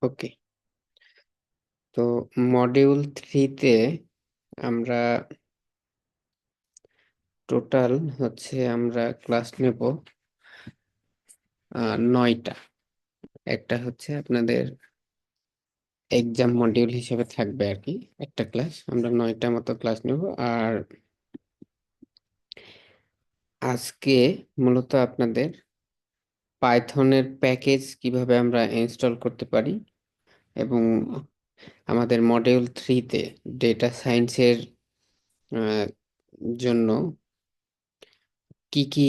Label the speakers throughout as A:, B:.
A: ওকে। তো মডিউল থ্রিতে আমরা টোটাল আমরা ক্লাস নেব 9টা। একটা আপনাদের এক্সাম মডিউল হিসেবে থাকবে আর কি। একটা ক্লাস আমরা 9টা মতো ক্লাস নেব। আর আজকে মূলত আপনাদের পাইথনের প্যাকেজ কিভাবে আমরা ইনস্টল করতে পারি এবং আমাদের মডিউল থ্রিতে ডেটা সায়েন্সের জন্য কি কি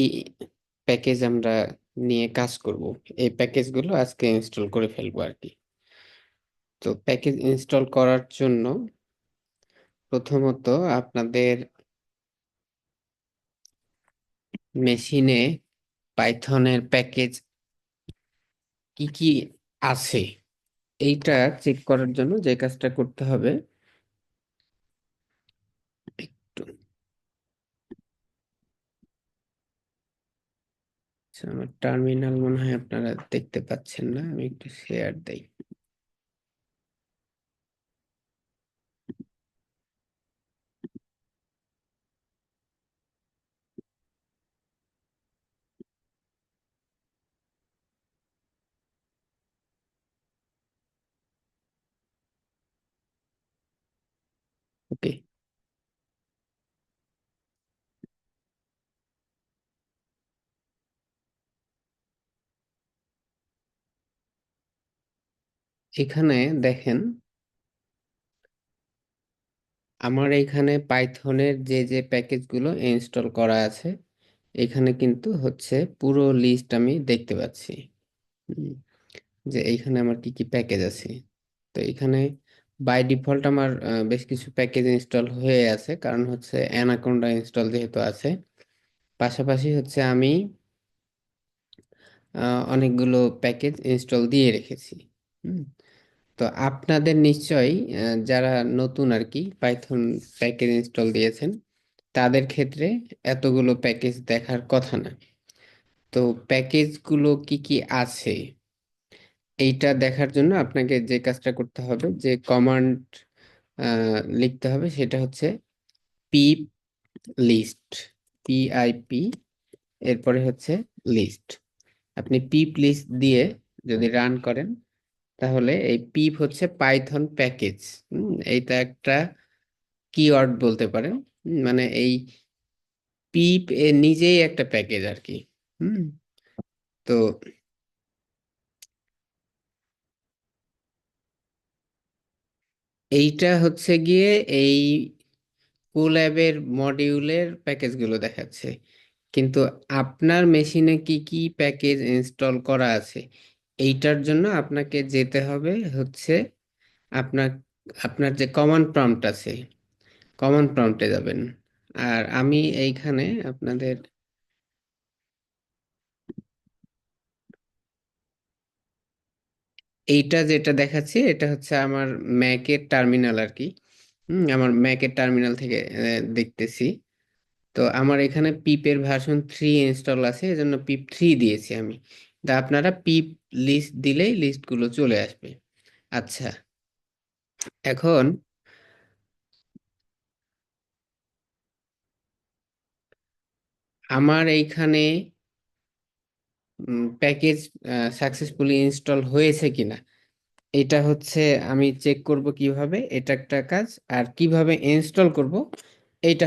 A: প্যাকেজ আমরা নিয়ে কাজ করব, এই প্যাকেজগুলো আজকে ইনস্টল করে ফেলবো আর কি। তো প্যাকেজ ইনস্টল করার জন্য প্রথমত আপনাদের মেশিনে পাইথনের প্যাকেজ কি কি আছে এইটা চেক করার জন্য যে কাজটা করতে হবে, একটু আমার টার্মিনাল মনে হয় আপনারা দেখতে পাচ্ছেন না, আমি একটু শেয়ার দেই। ওকে, এখানে দেখেন আমার এইখানে পাইথনের যে যে প্যাকেজগুলো ইনস্টল করা আছে এখানে কিন্তু পুরো লিস্ট আমি দেখতে পাচ্ছি। হুম, যে এইখানে আমার কি কি প্যাকেজ আছে। তো এখানে বাই ডিফল্ট আমার বেশ কিছু প্যাকেজ ইনস্টল হয়ে আছে, কারণ অ্যানাকোন্ডা ইনস্টল যেহেতু আছে। পাশাপাশি আমি অনেকগুলো প্যাকেজ ইনস্টল দিয়ে রেখেছি। হুম, তো আপনাদের নিশ্চয়ই যারা নতুন আর কি পাইথন প্যাকেজ ইনস্টল দিয়েছেন তাদের ক্ষেত্রে এতগুলো প্যাকেজ দেখার কথা না। তো প্যাকেজগুলো কি কি আছে এইটা দেখার জন্য আপনাকে যে কাজটা করতে হবে, যে কমান্ড লিখতে হবে, সেটা পিপ লিস্ট, PIP, এরপরে লিস্ট। আপনি পিপ লিস্ট দিয়ে যদি রান করেন তাহলে এই পিপ পাইথন প্যাকেজ। এইটা একটা কিওয়ার্ড বলতে পারেন। মানে এই পিপ এ নিজেই একটা প্যাকেজ আর কি। হুম, তো এইটা গিয়ে এই কোল্যাবের মডিউলের প্যাকেজগুলো দেখাচ্ছে, কিন্তু আপনার মেশিনে কি কি প্যাকেজ ইনস্টল করা আছে এইটার জন্য আপনাকে যেতে হবে আপনার আপনার যে কমান্ড প্রম্পট আছে, কমান্ড প্রম্পটে যাবেন। আর আমি এইখানে আপনাদের এইটা যেটা দেখাচ্ছি এটা আমার ম্যাকের টার্মিনাল আর কি। আমার ম্যাকের টার্মিনাল থেকে দেখতেছি। তো আমার এখানে পিপের ভার্সন 3 ইনস্টল আছে, এজন্য পিপ 3 দিয়েছি আমি। তা আপনারা পিপ লিস্ট দিলেই লিস্টগুলো চলে আসবে। আচ্ছা, এখন আমার এইখানে প্যাকেজ সাকসেসফুলি ইনস্টল হয়েছে কিনা এটা আমি চেক করব কিভাবে, এটা একটা কাজ। আর কিভাবে ইনস্টল করব এইটা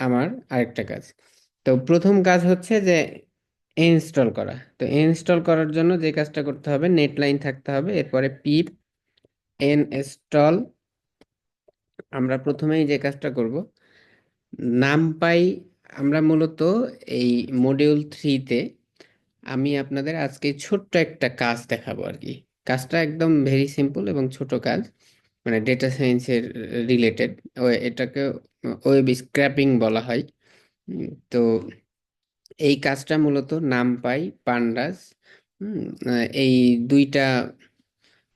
A: আমার আরেকটা কাজ। তো প্রথম কাজ যে ইনস্টল করা। তো ইনস্টল করার জন্য যে কাজটা করতে হবে, নেট লাইন থাকতে হবে, এরপরে পিপ ইনস্টল। আমরা প্রথমেই যে কাজটা করব, নামপাই। আমরা মূলত এই মডিউল 3তে আমি আপনাদের আজকে ছোট্ট একটা কাজ দেখাবো আর কি। কাজটা একদম ভেরি সিম্পল এবং ছোট কাজ, মানে ডেটা সায়েন্সের রিলেটেড। এটাকে ওয়েব স্ক্র্যাপিং বলা হয়। তো এই কাজটা মূলত নামপাই, পান্ডাস, হুম, এই দুইটা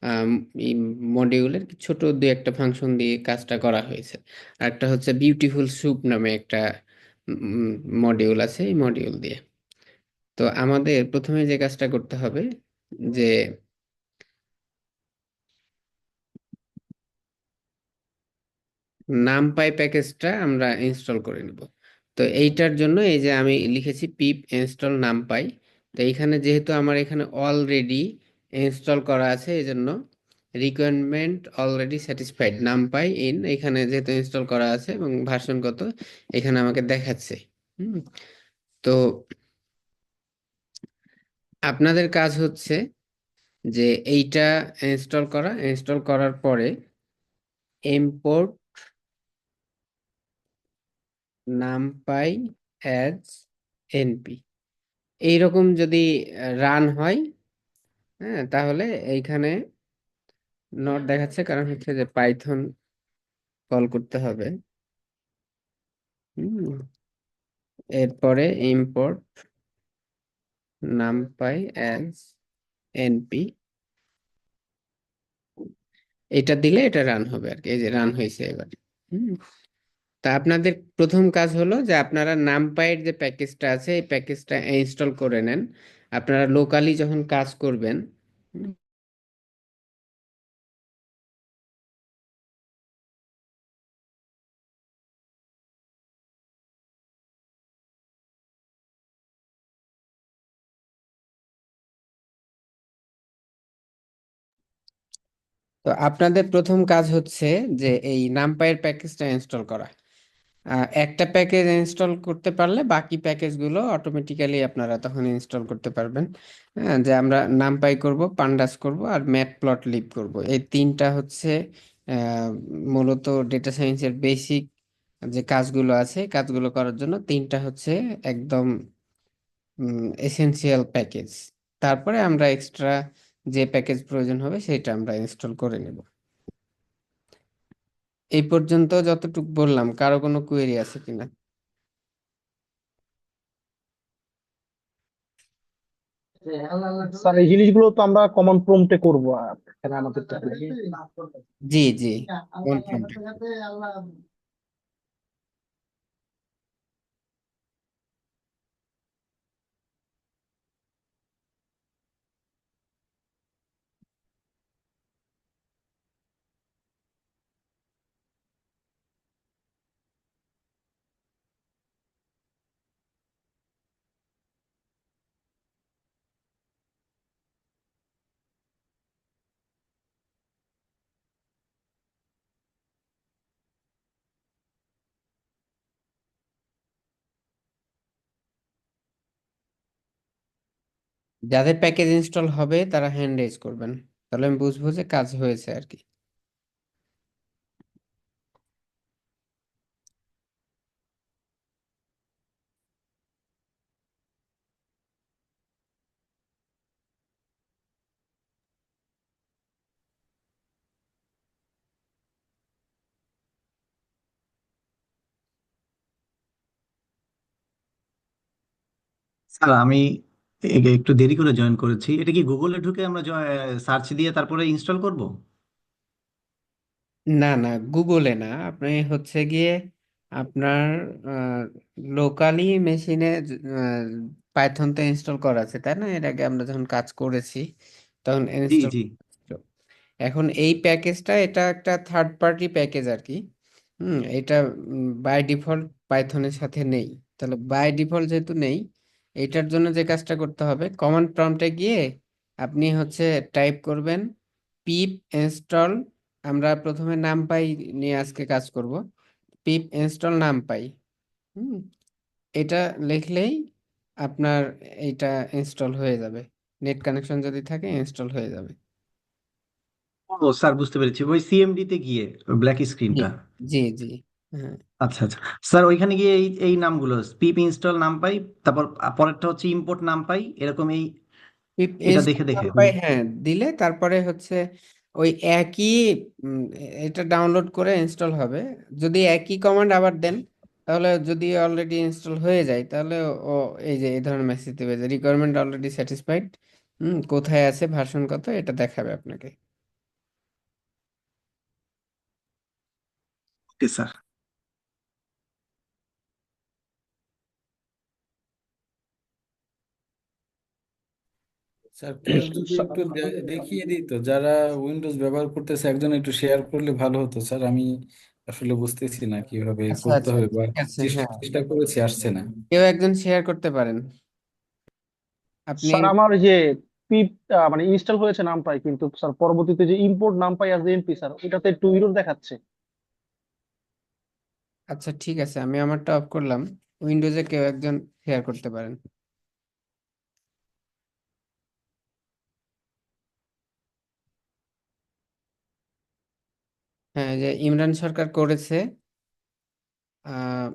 A: আম, এই মডিউলের ছোট দুই একটা ফাংশন দিয়ে কাজটা করা হয়েছে। আর একটা বিউটিফুল স্যুপ নামে একটা মডিউল আছে, এই মডিউল দিয়ে। তো আমাদের প্রথমে যে কাজটা করতে হবে, যে নামপাই প্যাকেজটা আমরা ইনস্টল করে নিব। তো এইটার জন্য এই যে আমি লিখেছি পিপ ইনস্টল নামপাই। তো এইখানে যেহেতু আমার এখানে অলরেডি ইনস্টল করা আছে, এই জন্য requirement already satisfied NumPy in, এখানে যেহেতু ইনস্টল করা আছে এবং ভার্সন কত এখানে আমাকে দেখাচ্ছে। হুম। তো আপনাদের কাজ হচ্ছে যে এইটা ইনস্টল করা, ইনস্টল করার পরে ইম্পোর্ট নামপাই অ্যাজ এনপি এইরকম যদি রান হয়, হ্যাঁ, তাহলে এইখানে নট দেখাচ্ছে, কারণ হচ্ছে যে পাইথন কল করতে হবে। হুম, এরপরে ইম্পোর্ট নামপাই অ্যাজ এনপি এটা দিলে এটা রান হবে আর কি। এই যে রান হয়েছে এবার। হুম। তা আপনাদের প্রথম কাজ হলো যে আপনারা নামপাইয়ের যে প্যাকেজটা আছে এই প্যাকেজটা ইনস্টল করে নেন। আপনারা লোকালি যখন কাজ করবেন, হুম, তো আপনাদের প্রথম কাজ হচ্ছে যে এই নামপাইয়ের প্যাকেজটা ইনস্টল করা। একটা প্যাকেজ ইনস্টল করতে পারলে বাকি প্যাকেজগুলো অটোমেটিক্যালি আপনারা তখন ইনস্টল করতে পারবেন। হ্যাঁ, যে আমরা নামপাই করব, পান্ডাস করব আর ম্যাটপ্লটলিব করব, এই তিনটা হচ্ছে আহ, মূলত ডেটা সায়েন্সের বেসিক যে কাজগুলো আছে কাজগুলো করার জন্য তিনটা হচ্ছে একদম এসেনশিয়াল প্যাকেজ। তারপরে আমরা এক্সট্রা যে প্যাকেজ প্রয়োজন হবে সেটা আমরা ইনস্টল করে নেব। এই পর্যন্ত যতটুকু বললাম, কারো কোনো কোয়েরি আছে কিনা?
B: স্যার এই জিনিসগুলো তো আমরা কমন প্রম্পটে করবো এখানে আমাদের
A: জি জি, কোন ফর্মটা? যাদের প্যাকেজ ইনস্টল হবে তারা হ্যান্ড রেজ করবেন, তাহলে আমি বুঝবো যে কাজ হয়েছে আর কি।
C: স্যার আমি একটু দেরি করে জয়েন করেছি। এটা কি গুগলে ঢুকে আমরা সার্চ দিয়ে তারপরে ইনস্টল করব?
A: না না, গুগলে না, আপনি হচ্ছে গিয়ে আপনার লোকালি মেশিনে পাইথন তো ইনস্টল করা আছে তাই না? এর আগে আমরা যখন কাজ করেছি তখন
C: জি
A: ইনস্টল।
C: জি।
A: এখন এই প্যাকেজটা এটা একটা থার্ড পার্টি প্যাকেজ আর কি। এটা বাই ডিফল্ট পাইথনের সাথে নেই। তাহলে বাই ডিফল্ট যেহেতু নেই, এটার জন্য যে কাজটা করতে হবে, কমান্ড প্রম্পটে গিয়ে আপনি হচ্ছে টাইপ করবেন পিপ ইনস্টল। আমরা প্রথমে নামপাই নিয়ে আজকে কাজ করব। পিপ ইনস্টল নামপাই। হুম, এটা লিখলেই আপনার এইটা ইনস্টল হয়ে যাবে। নেট কানেকশন যদি থাকে ইনস্টল হয়ে যাবে।
C: ও স্যার, বুঝতে পেরেছি, ওই সিএমডি তে গিয়ে ব্ল্যাক
A: জি
C: স্ক্রিনটা।
A: জি জি। হ্যাঁ,
C: আচ্ছা আচ্ছা। স্যার ওইখানে গিয়ে এই এই নামগুলো পিপ ইনস্টল নাম পাই, তারপর পরেরটা হচ্ছে ইম্পোর্ট নাম পাই, এরকম এই এটা দেখে দেখে
A: ইনস্টল হ্যাঁ দিলে তারপরে হচ্ছে ওই একই এটা ডাউনলোড করে ইনস্টল হবে। যদি একই কমান্ড আবার দেন, তাহলে যদি অলরেডি ইনস্টল হয়ে যায় তাহলে ও এই যে এই ধরনের মেসেজ দেবে যে রিকোয়ারমেন্ট অলরেডি স্যাটিসফাইড, কোথায় আছে ভার্সন কত এটা দেখাবে আপনাকে।
C: Okay sir.
D: স্যার কেউ যদি একটু দেখিয়ে দিত, যারা উইন্ডোজ ব্যবহার করতেছে একজন একটু শেয়ার করলে ভালো হতো স্যার। আমি আসলে বুঝতেছি না কিভাবে
A: আচ্ছা
D: করতে
A: আচ্ছা
D: হবে, বা
A: ঠিক আছে,
D: চেষ্টা
A: হ্যাঁ,
D: চেষ্টা করেছি, আসছে না।
A: কেউ একজন শেয়ার করতে পারেন আপনি।
B: স্যার আমার ওই যে পিপ মানে ইনস্টল হয়েছে নামপাই, কিন্তু স্যার পরবর্তীতে যে import NumPy as MP sir ওটাতে একটু ইরর দেখাচ্ছে।
A: আচ্ছা ঠিক আছে, আমি আমারটা অফ করলাম, উইন্ডোজে কেউ একজন শেয়ার করতে পারেন। হ্যাঁ, যে ইমরান সরকার করেছে। আহ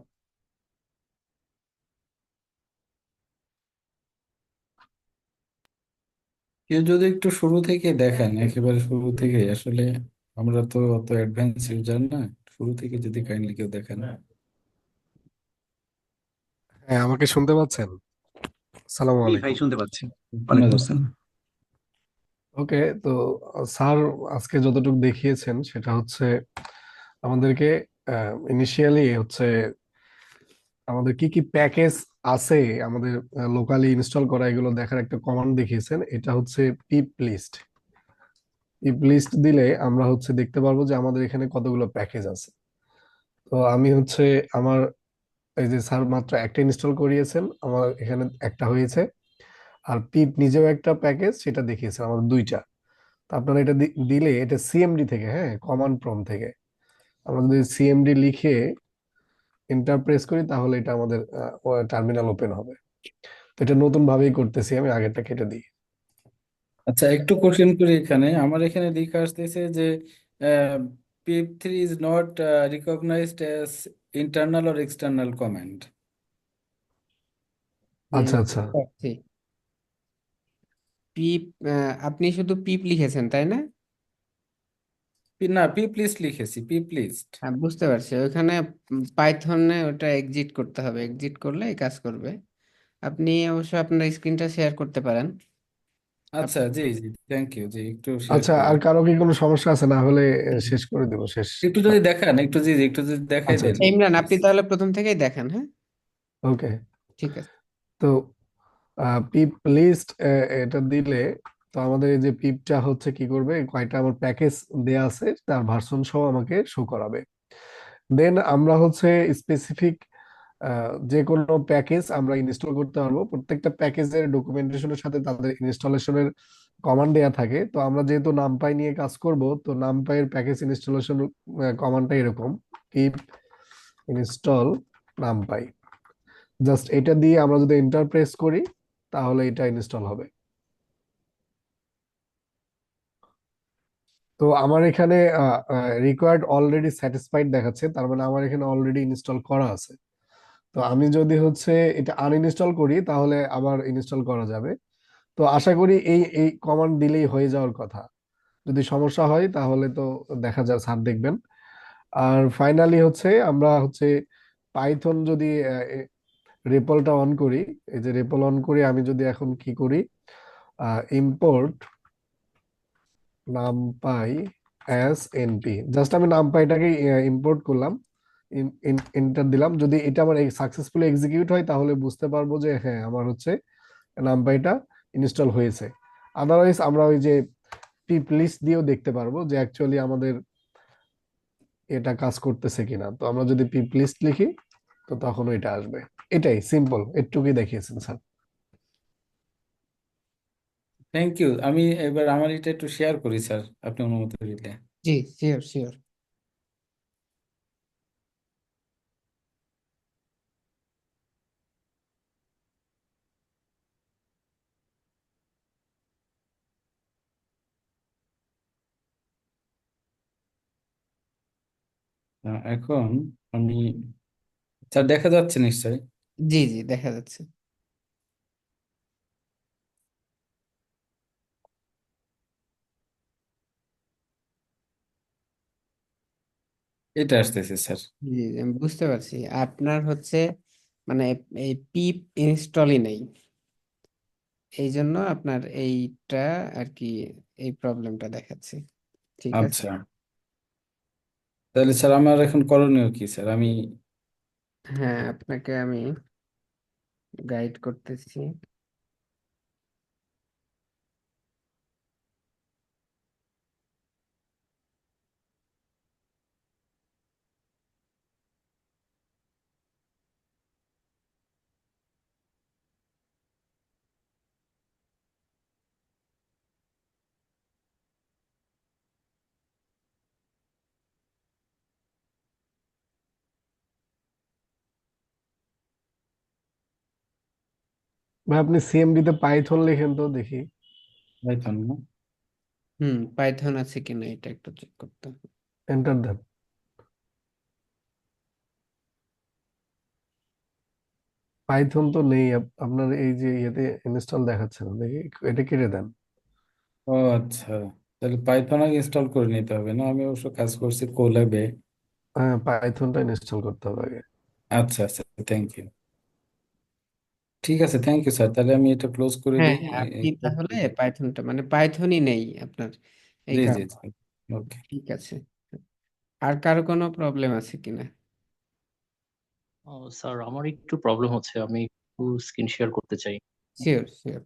D: কেউ যদি একটু শুরু থেকে দেখেন, একেবারে শুরু থেকে, আসলে আমরা তো অত অ্যাডভান্স ইউজার না, শুরু থেকে যদি কাইন্ডলি কেউ দেখেন।
E: হ্যাঁ, আমাকে শুনতে পাচ্ছেন? সালামু
C: জি ভাই,
E: আলাইকুম।
C: শুনতে পাচ্ছি।
D: শোনা
C: ওয়ালাইকুম
D: যাচ্ছে।
C: আসসালাম।
E: ওকে, তো স্যার আজকে যতটুকু দেখিয়েছেন সেটা হচ্ছে আমাদেরকে ইনিশিয়ালি হচ্ছে আমাদের কি কি প্যাকেজ আছে আমাদের লোকালি ইনস্টল করা, এগুলো দেখার একটা কমান্ড দেখিয়েছেন। এটা হচ্ছে পিপ লিস্ট। পিপ লিস্ট দিলে আমরা হচ্ছে দেখতে পারবো যে আমাদের এখানে কতগুলো প্যাকেজ আছে। তো আমি হচ্ছে আমার এই যে স্যার মাত্র একটা ইনস্টল করিয়েছেন, আমার এখানে একটা হয়েছে। আর পিপ নিজেও একটা প্যাকেজ, সেটা দেখিয়েছেন আমাদের দুইটা। তো আপনারা এটা দিলে এটা সিএমডি থেকে, হ্যাঁ, কমান্ড প্রম্পট থেকে আমরা যদি সিএমডি লিখে এন্টার প্রেস করি তাহলে এটা আমাদের টার্মিনাল ওপেন হবে। তো এটা নতুন ভাবেই করতেছি, আমি আগেরটা কেটে দিই।
D: আচ্ছা, একটু কোশ্চেন করি, এখানে আমার এখানে লেখা আসতেছে যে pip three is not recognized as internal or external command.
E: আচ্ছা আচ্ছা।
A: বুঝতে পারছি। পিপ, আপনি শুধু পিপ লিখেছেন তাই না?
D: না, পিপ লিস্ট লিখেছি, পিপ লিস্ট।
A: হ্যাঁ, বুঝতে পারছি, ওইখানে পাইথনে ওটা এক্সিট করতে হবে, এক্সিট করলে এই কাজ করবে। আপনি অবশ্য আপনার স্ক্রিনটা শেয়ার করতে পারেন।
D: আচ্ছা,
A: আপ-
D: জি জি, থ্যাংক ইউ, জি একটু শেয়ার
E: আচ্ছা,
D: করে
E: আর
D: দিন।
E: কারো কি কোনো সমস্যা আছে? না হলে শেষ করে দেবো, শেষ।
D: একটু যদি দেখান, একটু জি জি, একটু যদি দেখাই
E: আচ্ছা
D: দেন।
E: আচ্ছা।
A: ইমরান, আপনি তাহলে প্রথম থেকেই দেখেন, হ্যাঁ?
E: ওকে।
A: ঠিক আছে।
E: তো পিপ লিস্ট এটা দিলে তো আমাদের এই যে পিপটা হচ্ছে কি করবে, কয়টা আমার প্যাকেজ দেয়া আছে তার ভার্সন সহ আমাকে শো করাবে। দেন আমরা হচ্ছে স্পেসিফিক যে কোনো প্যাকেজ আমরা ইনস্টল করতে পারবো। প্রত্যেকটা প্যাকেজের ডকুমেন্টেশনের সাথে তাদের ইনস্টলেশনের কমান্ড দেয়া থাকে। তো আমরা যেহেতু নামপাই নিয়ে কাজ করব, তো নামপাইয়ের প্যাকেজ ইনস্টলেশন কমান্ডটা এরকম: পিপ ইনস্টল নামপাই। জাস্ট এটা দিয়ে আমরা যদি এন্টার প্রেস করি তাহলে এটা ইনস্টল হবে। তো আমার এখানে রিকোয়ার্ড অলরেডি স্যাটিসফাইড দেখাচ্ছে, তার মানে আমার এখানে অলরেডি ইনস্টল করা আছে। তো আমি যদি হচ্ছে এটা আনইনস্টল করি তাহলে আবার ইনস্টল করা যাবে। তো আশা করি এই এই কমান্ড দিলেই হয়ে যাওয়ার কথা। যদি সমস্যা হয় তাহলে তো দেখা যায়, স্যার দেখবেন। আর ফাইনালি হচ্ছে আমরা হচ্ছে পাইথন যদি রেপলটা অন করি, এই যে রেপল অন করি, আমি যদি এখন কি করি, import NumPy as NP, just আমি নামপাইটাকে ইম্পোর্ট করলাম, এন্টার দিলাম। যদি এটা আমার সাকসেসফুলি এক্সিকিউট হয় তাহলে বুঝতে পারবো যে হ্যাঁ আমার হচ্ছে নামপাইটা ইনস্টল হয়েছে। আদারওয়াইজ আমরা ওই যে পিপ লিস্ট দিয়েও দেখতে পারবো যে অ্যাকচুয়ালি আমাদের এটা কাজ করতেছে কিনা। তো আমরা যদি পিপ লিস্ট লিখি তো তখন এটা আসবে। এটাই সিম্পল, এটুকুই দেখিয়েছেন স্যার।
D: Thank you. আমি এবার আমার এটা একটু শেয়ার করি স্যার, আপনি অনুমতি দিলে।
A: জি, শিওর শিওর।
D: এখন আমি, স্যার দেখা যাচ্ছে নিশ্চয়ই?
A: জি জি, দেখা যাচ্ছে।
D: এটা আসতেছে স্যার।
A: জি জি, আমি বুঝতে পারছি আপনার হচ্ছে মানে এই পিপ ইনস্টলই নেই, এই জন্য আপনার এইটা আর কি, এই প্রবলেমটা দেখাচ্ছে। ঠিক আছে।
D: আচ্ছা, তাহলে স্যার আমার এখন করণীয় কি স্যার? আমি
A: হ্যাঁ, আপনাকে আমি গাইড করতেছি।
E: ভাই আপনি সিএমডি তে পাইথন লিখেন তো দেখি।
D: পাইথন না?
A: পাইথন আছে কিনা এটা একটু চেক করতে হবে।
E: এন্টার দেন। পাইথন তো নেই আপনার এই যে ইয়েতে ইনস্টল দেখাচ্ছে না, দেখি এটা কেটে দেন।
D: ও আচ্ছা, তাহলে পাইথন আগে ইনস্টল করে নিতে হবে না? আমি অবশ্য কাজ করছি কোল্যাবে।
E: হ্যাঁ, পাইথনটা ইনস্টল করতে হবে আগে।
D: আচ্ছা আচ্ছা, থ্যাংক ইউ। ঠিক আছে, থ্যাংক ইউ স্যার, তাহলে আমি এটা ক্লোজ করে
A: হ্যাঁ
D: দিই।
A: আপনি তাহলে পাইথনটা মানে পাইথনই নেই আপনার এই
D: জি জি
A: কারণে।
D: জি, ওকে।
A: ঠিক আছে, আর কারো কোনো প্রবলেম আছে কিনা?
F: স্যার আমার একটু প্রবলেম হচ্ছে, আমি একটু স্ক্রিন শেয়ার করতে চাই।
A: Sure sure.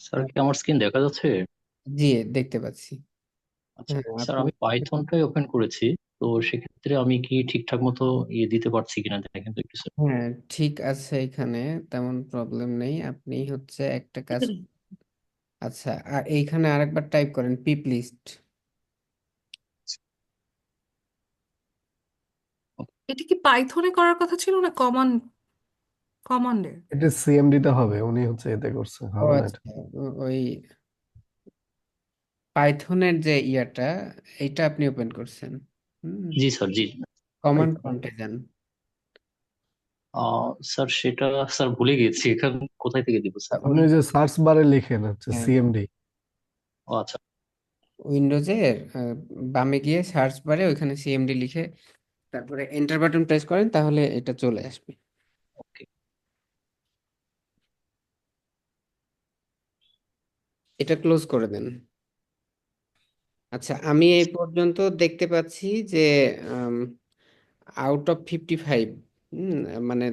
F: স্যার কি আমার স্ক্রিন দেখা যাচ্ছে?
A: জি, দেখতে পাচ্ছি।
F: আচ্ছা
A: হ্যাঁ
F: স্যার,
A: আপনি,
F: আমি পাইথনটাই ওপেন করেছি। তো সেক্ষেত্রে আমি কি ঠিকঠাক মতো দিতে পারছি কিনা দেখেন তো একটু স্যার।
A: হ্যাঁ ঠিক আছে, এখানে তেমন প্রবলেম নেই। আপনি হচ্ছে একটা কাজ, আচ্ছা আর এইখানে আরেকবার টাইপ করেন পিপ লিস্ট।
G: এটা কি পাইথনে করার কথা ছিল না কমান্ডে?
E: এটা সিএমডি তে হবে, উনি হচ্ছে এতে করছে,
A: ও
E: হবে না এটা।
A: আচ্ছা, ওই পাইথনের যে ইয়াটা, এইটা আপনি ওপেন করছেন।
F: জি স্যার, জি।
A: কমান্ড প্রম্পটে যান।
F: স্যার সেটা স্যার ভুলে গেছি, এখন কোথায় থেকে দিব স্যার?
E: আপনি ওই যে সার্চ বারে লিখেন হচ্ছে
A: হ্যাঁ,
E: সিএমডি।
F: ও আচ্ছা।
A: উইন্ডোজের বামে গিয়ে সার্চ বারে ওইখানে সিএমডি লিখে তারপরে এন্টার বাটন প্রেস করেন, তাহলে এটা চলে আসবে।
F: ওকে।
A: এটা ক্লোজ করে দেন। আচ্ছা আমি এই পর্যন্ত দেখতে পাচ্ছি যে আউট অফ 55, মানে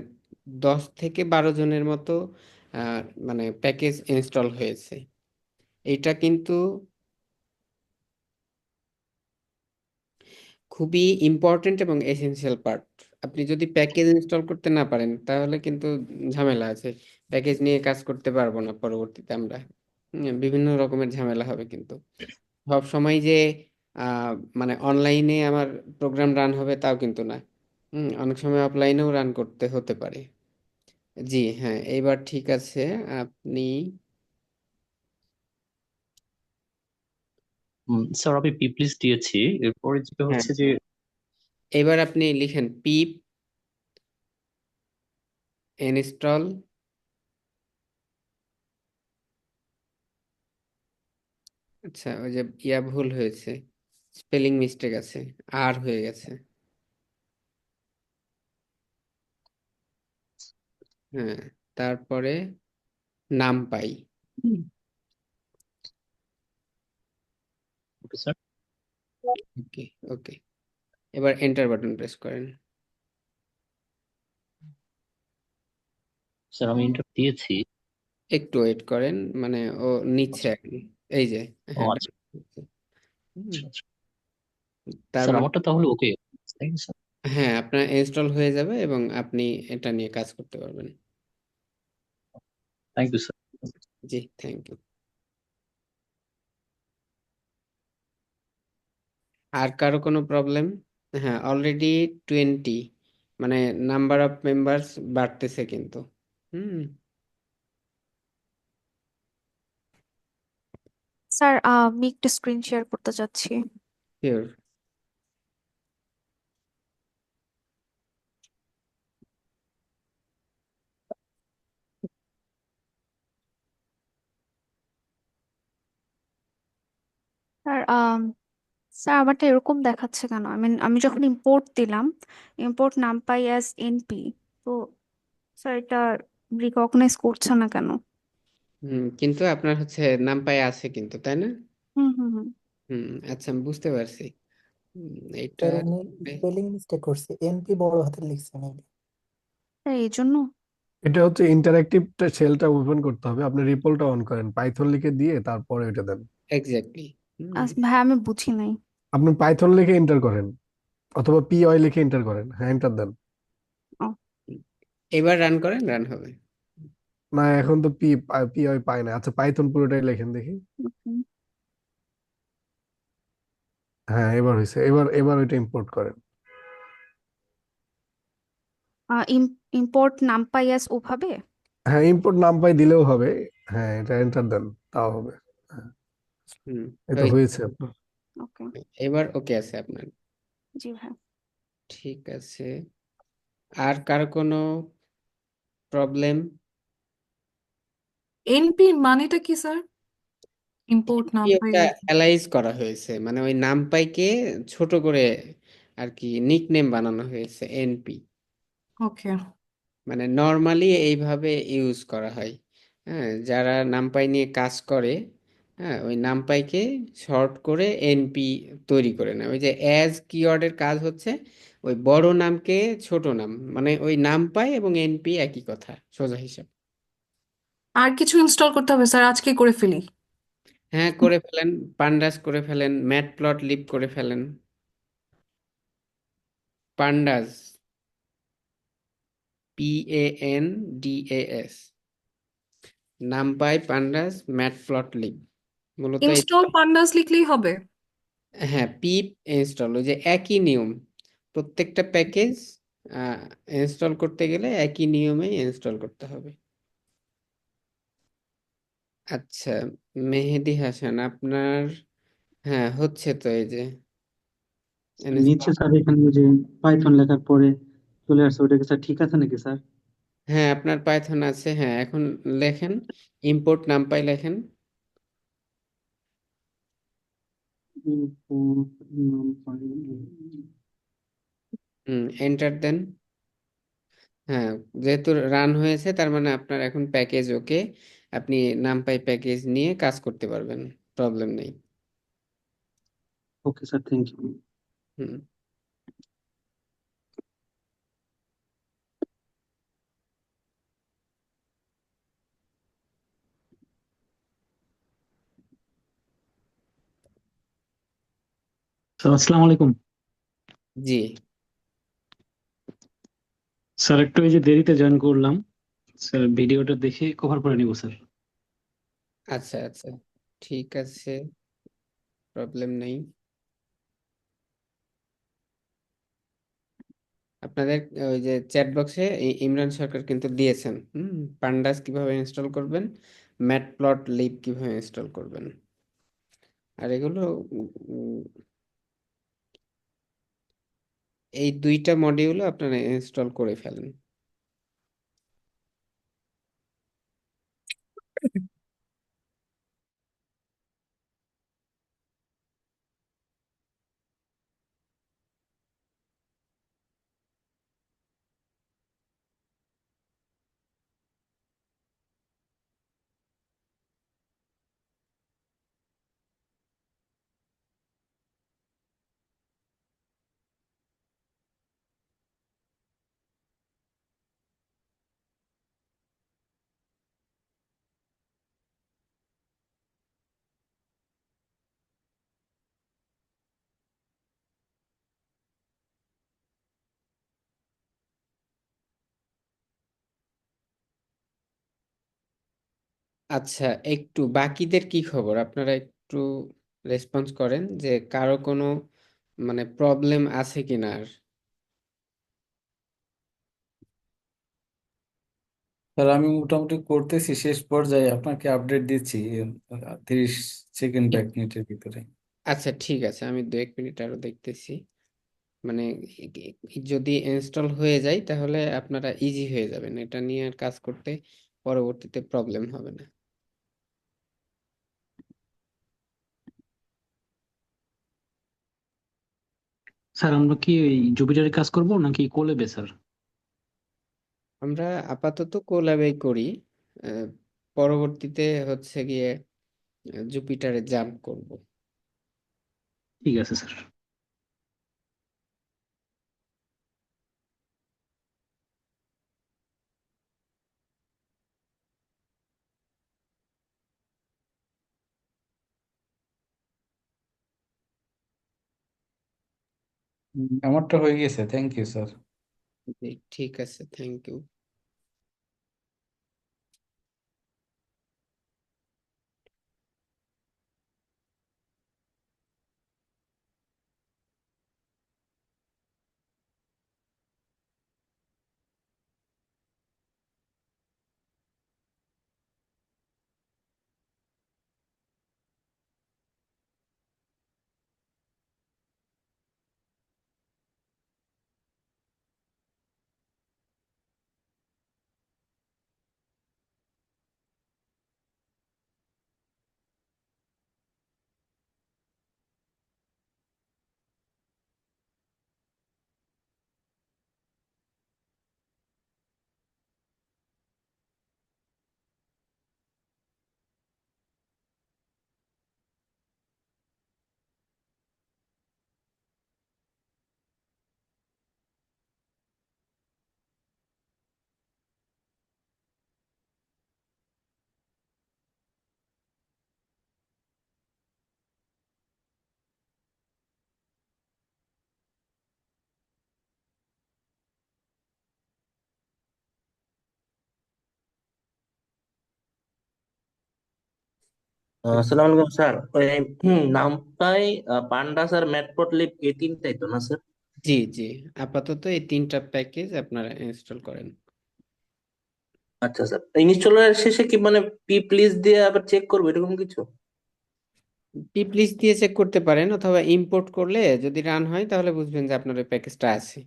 A: 10 থেকে 12 জনের মতো আহ, মানে প্যাকেজ ইনস্টল হয়েছে। এটা কিন্তু খুবই ইম্পর্টেন্ট এবং এসেনশিয়াল পার্ট। আপনি যদি প্যাকেজ ইনস্টল করতে না পারেন তাহলে কিন্তু ঝামেলা আছে। প্যাকেজ নিয়ে কাজ করতে পারবো না পরবর্তীতে আমরা। বিভিন্ন রকমের ঝামেলা হবে কিন্তু। সব সময় যে আহ, মানে অনলাইনে আমার প্রোগ্রাম রান হবে তাও কিন্তু না। অনেক সময় অফলাইনেও রান করতে হতে পারে। জি হ্যাঁ, এইবার ঠিক আছে। আপনি
F: স্যার আমি পিপ লিস্ট দিয়েছি, এরপরে যেটা
A: হ্যাঁ,
F: হচ্ছে যে
A: এবার আপনি লিখেন পিপ ইনস্টল। আচ্ছা ওই যে ইয়া ভুল হয়েছে, স্পেলিং মিস্টেক আছে, আর হয়ে গেছে। হ্যাঁ, তারপরে নাম পাই।
F: Okay sir.
A: ওকে ওকে, এবার এন্টার বাটন প্রেস করেন।
F: স্যার আমি ইন্টার দিয়েছি।
A: একটু ওয়েট করেন, মানে ও নিচ্ছে
F: আচ্ছা।
A: এখন। এই যে,
F: ও
A: হ্যাঁ
F: আচ্ছা
A: হুম,
F: আচ্ছা আচ্ছা।
A: তার
F: স্যার
A: মানে
F: আমারটা তাহলে ওকে, তাই না স্যার?
A: হ্যাঁ আপনার ইনস্টল হয়ে যাবে এবং আপনি এটা নিয়ে কাজ করতে পারবেন।
F: Thank you sir.
A: জি থ্যাংক ইউ। আর কারো কোনো প্রবলেম? হ্যাঁ অলরেডি 20, মানে নাম্বার অফ মেম্বার্স বাড়তেছে কিন্তু। হুম
H: স্যার আমি একটু স্ক্রিন শেয়ার করতে চাচ্ছি।
A: শিওর।
H: স্যার স্যার আমারটা এরকম দেখাচ্ছে কেন? আমি যখন ইম্পোর্ট দিলাম, ইম্পোর্ট নাম পাই অ্যাজ এনপি, তো স্যার এটা রিকগনাইজ করছে না কেন?
A: কিন্তু আপনার হচ্ছে নামপাই আছে কিন্তু, তাই না?
H: হুম হুম হুম।
A: হুম, আচ্ছা আমি বুঝতে পারছি। এইটা
I: স্যার উনি স্পেলিং মিস্টেক করছে, এনপি বড় হাতের লিখছে মেবি।
H: স্যার এই জন্য
E: এটা হচ্ছে ইন্টারঅ্যাক্টিভ শেলটা ওপেন করতে হবে, আপনি রিপলটা অন করেন, পাইথন লিখে দিয়ে তারপরে এটা দেন।
A: এক্স্যাক্টলি।
H: ভাই আমি বুঝি নাই।
E: আপনি পাইথন লিখে এন্টার করেন অথবা পি ওয়াই লিখে এন্টার করেন, হ্যাঁ এন্টার দেন।
A: এবার রান করেন, রান হবে।
E: না, এখন তো পি ওই পাই না। আচ্ছা, পাইথন পুরোটাই লেখেন দেখি।
H: ওকে।
E: হ্যাঁ, এবার হয়েছে। এবার ওইটা ইম্পোর্ট করেন।
H: ইম্পোর্ট নামপাই অ্যাজ ওভাবে।
E: হ্যাঁ, ইম্পোর্ট নামপাই দিলেও হবে। হ্যাঁ, এটা এন্টার দেন, তাও হবে। হ্যাঁ,
A: হুম,
E: এই তো
A: ওই
E: হয়েছে আপনার।
H: ওকে।
A: এবার ওকে আছে আপনার।
H: জি ভাই।
A: ঠিক আছে, আর কার কোনো প্রবলেম?
G: এনপি মানেটা কি স্যার? ইম্পোর্ট
A: কি
G: নামপাই
A: একটা
G: অ্যাজ।
A: অ্যালাইজ করা হয়েছে, মানে ওই নামপাইকে ছোট করে আর কি নিকনেম বানানো হয়েছে এনপি।
G: ওকে।
A: মানে নর্মালি এইভাবে ইউজ করা হয়। হ্যাঁ, যারা নামপাই নিয়ে কাজ করে, হ্যাঁ, ওই নামপাইকে শর্ট করে এনপি তৈরি করে নেয়। ওই যে অ্যাজ কিওয়ার্ডের কাজ হচ্ছে ওই বড় নামকে ছোট নাম, মানে ওই নামপাই এবং এনপি একই কথা, সোজা হিসাব।
G: আর কিছু ইনস্টল করতে হবে স্যার, আজকে করে ফেলি।
A: হ্যাঁ, করে ফেলেন। পান্ডাস করে ফেলেন, ম্যাট প্লট লিব করে ফেলেন। Pandas, PANDAS, numpy, pandas, matplotlib, মূলত এই।
G: ইনস্টল পান্ডাস লিখলেই হবে?
A: হ্যাঁ, পিপ ইনস্টল, ওই যে একই নিয়ম, প্রত্যেকটা প্যাকেজ ইনস্টল করতে গেলে একই নিয়মেই ইনস্টল করতে হবে। আচ্ছা, মেহেদি হাসান আপনার, হ্যাঁ হচ্ছে তো, এই যে
J: নিচে
A: install।
J: স্যার এখানে ওই যে পাইথন লেখার পরে চলে আসছে, ওটা কি স্যার ঠিক আছে নাকি স্যার?
A: হ্যাঁ, আপনার পাইথন আছে, হ্যাঁ এখন লেখেন, ইম্পোর্ট নামপাই লেখেন।
J: import numpy,
A: এন্টার দেন। হ্যাঁ, যেহেতু রান হয়েছে তার মানে আপনার এখন প্যাকেজ ওকে, আপনি নামপাই প্যাকেজ নিয়ে কাজ করতে পারবেন, প্রবলেম নেই।
J: Okay sir, thank you.
A: Hmm.
J: Sir আসসালামু আলাইকুম।
A: জি।
J: স্যার একটু এই যে দেরিতে জয়েন করলাম, স্যার ভিডিওটা দেখে কভার করে নিব স্যার।
A: আচ্ছা আচ্ছা, ঠিক আছে, প্রবলেম নেই। আপনাদের ওই যে চ্যাট বক্সে ইমরান সরকার কিন্তু দিয়েছেন, পান্ডাস কিভাবে ইনস্টল করবেন, ম্যাট প্লট লিব কিভাবে ইনস্টল করবেন। আর এগুলো উম, এই দুইটা মডিউলও আপনারা ইনস্টল করে ফেলেন। আচ্ছা, একটু বাকিদের কি খবর, আপনারা একটু রেসপন্স করেন যে কারো কোনো মানে প্রবলেম আছে কিনা আর।
D: স্যার আমি মোটামুটি করতেছি, শেষ পর্যায়ে আপনাকে আপডেট দিচ্ছি 30 সেকেন্ড বা 1 মিনিটের ভিতরে।
A: আচ্ছা ঠিক আছে, আমি 1 মিনিট আরো দেখতেছি। মানে যদি ইনস্টল হয়ে যায় তাহলে আপনারা ইজি হয়ে যাবেন, এটা নিয়ে আর কাজ করতে পরবর্তীতে প্রবলেম হবে না।
J: স্যার আমরা কি ওই জুপিটারে কাজ করব নাকি কোলেবে স্যার?
A: আমরা আপাতত কোল্যাবেই করি, আহ, পরবর্তীতে হচ্ছে গিয়ে জুপিটারে জাম্প করব।
J: ঠিক আছে স্যার।
D: আমারটা হয়ে গেছে, থ্যাংক ইউ স্যার।
A: জি, ঠিক আছে, থ্যাংক ইউ।
K: আসসালামু আলাইকুম স্যার। ওই নামপাই, পান্ডাস আর ম্যাটপ্লটলিব এই তিনটাই তো না স্যার?
A: জি জি, আপাতত এই তিনটা প্যাকেজ আপনারা ইনস্টল করেন।
K: আচ্ছা স্যার, ইনস্টলের শেষে কি মানে পি প্লিজ দিয়ে আবার চেক করবো এরকম কিছু?
A: পিপ লিস্ট দিয়ে চেক করতে পারেন, অথবা ইম্পোর্ট করলে যদি রান হয় তাহলে বুঝবেন যে আপনার ওই প্যাকেজটা আছে।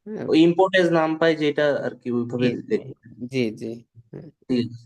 A: হ্যাঁ।
K: ওই ইম্পোর্টেজ নামপাই যেটা আর কি ওইভাবে
A: জি জি
K: দেখবো।
A: জি জি। হ্যাঁ।
K: ঠিক আছে।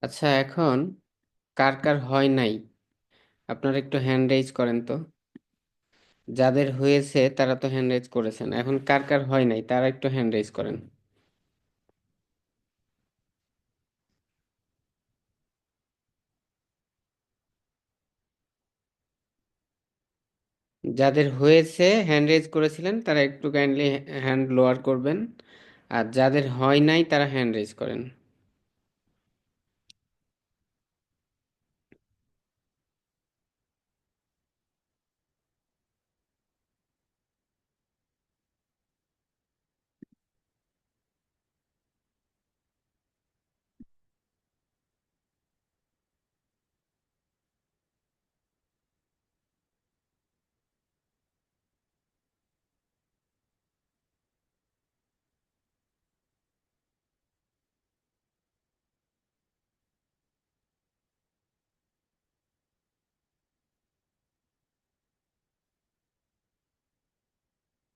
A: আচ্ছা, এখন কার কার হয় নাই আপনারা একটু হ্যান্ড রেজ করেন তো। যাদের হয়েছে তারা তো হ্যান্ড রেজ করেছেন, এখন কার কার হয় নাই তারা একটু হ্যান্ড রেজ করেন। যাদের হয়েছে হ্যান্ড রেজ করেছিলেন তারা একটু কাইন্ডলি হ্যান্ড লোয়ার করবেন, আর যাদের হয় নাই তারা হ্যান্ড রেজ করেন।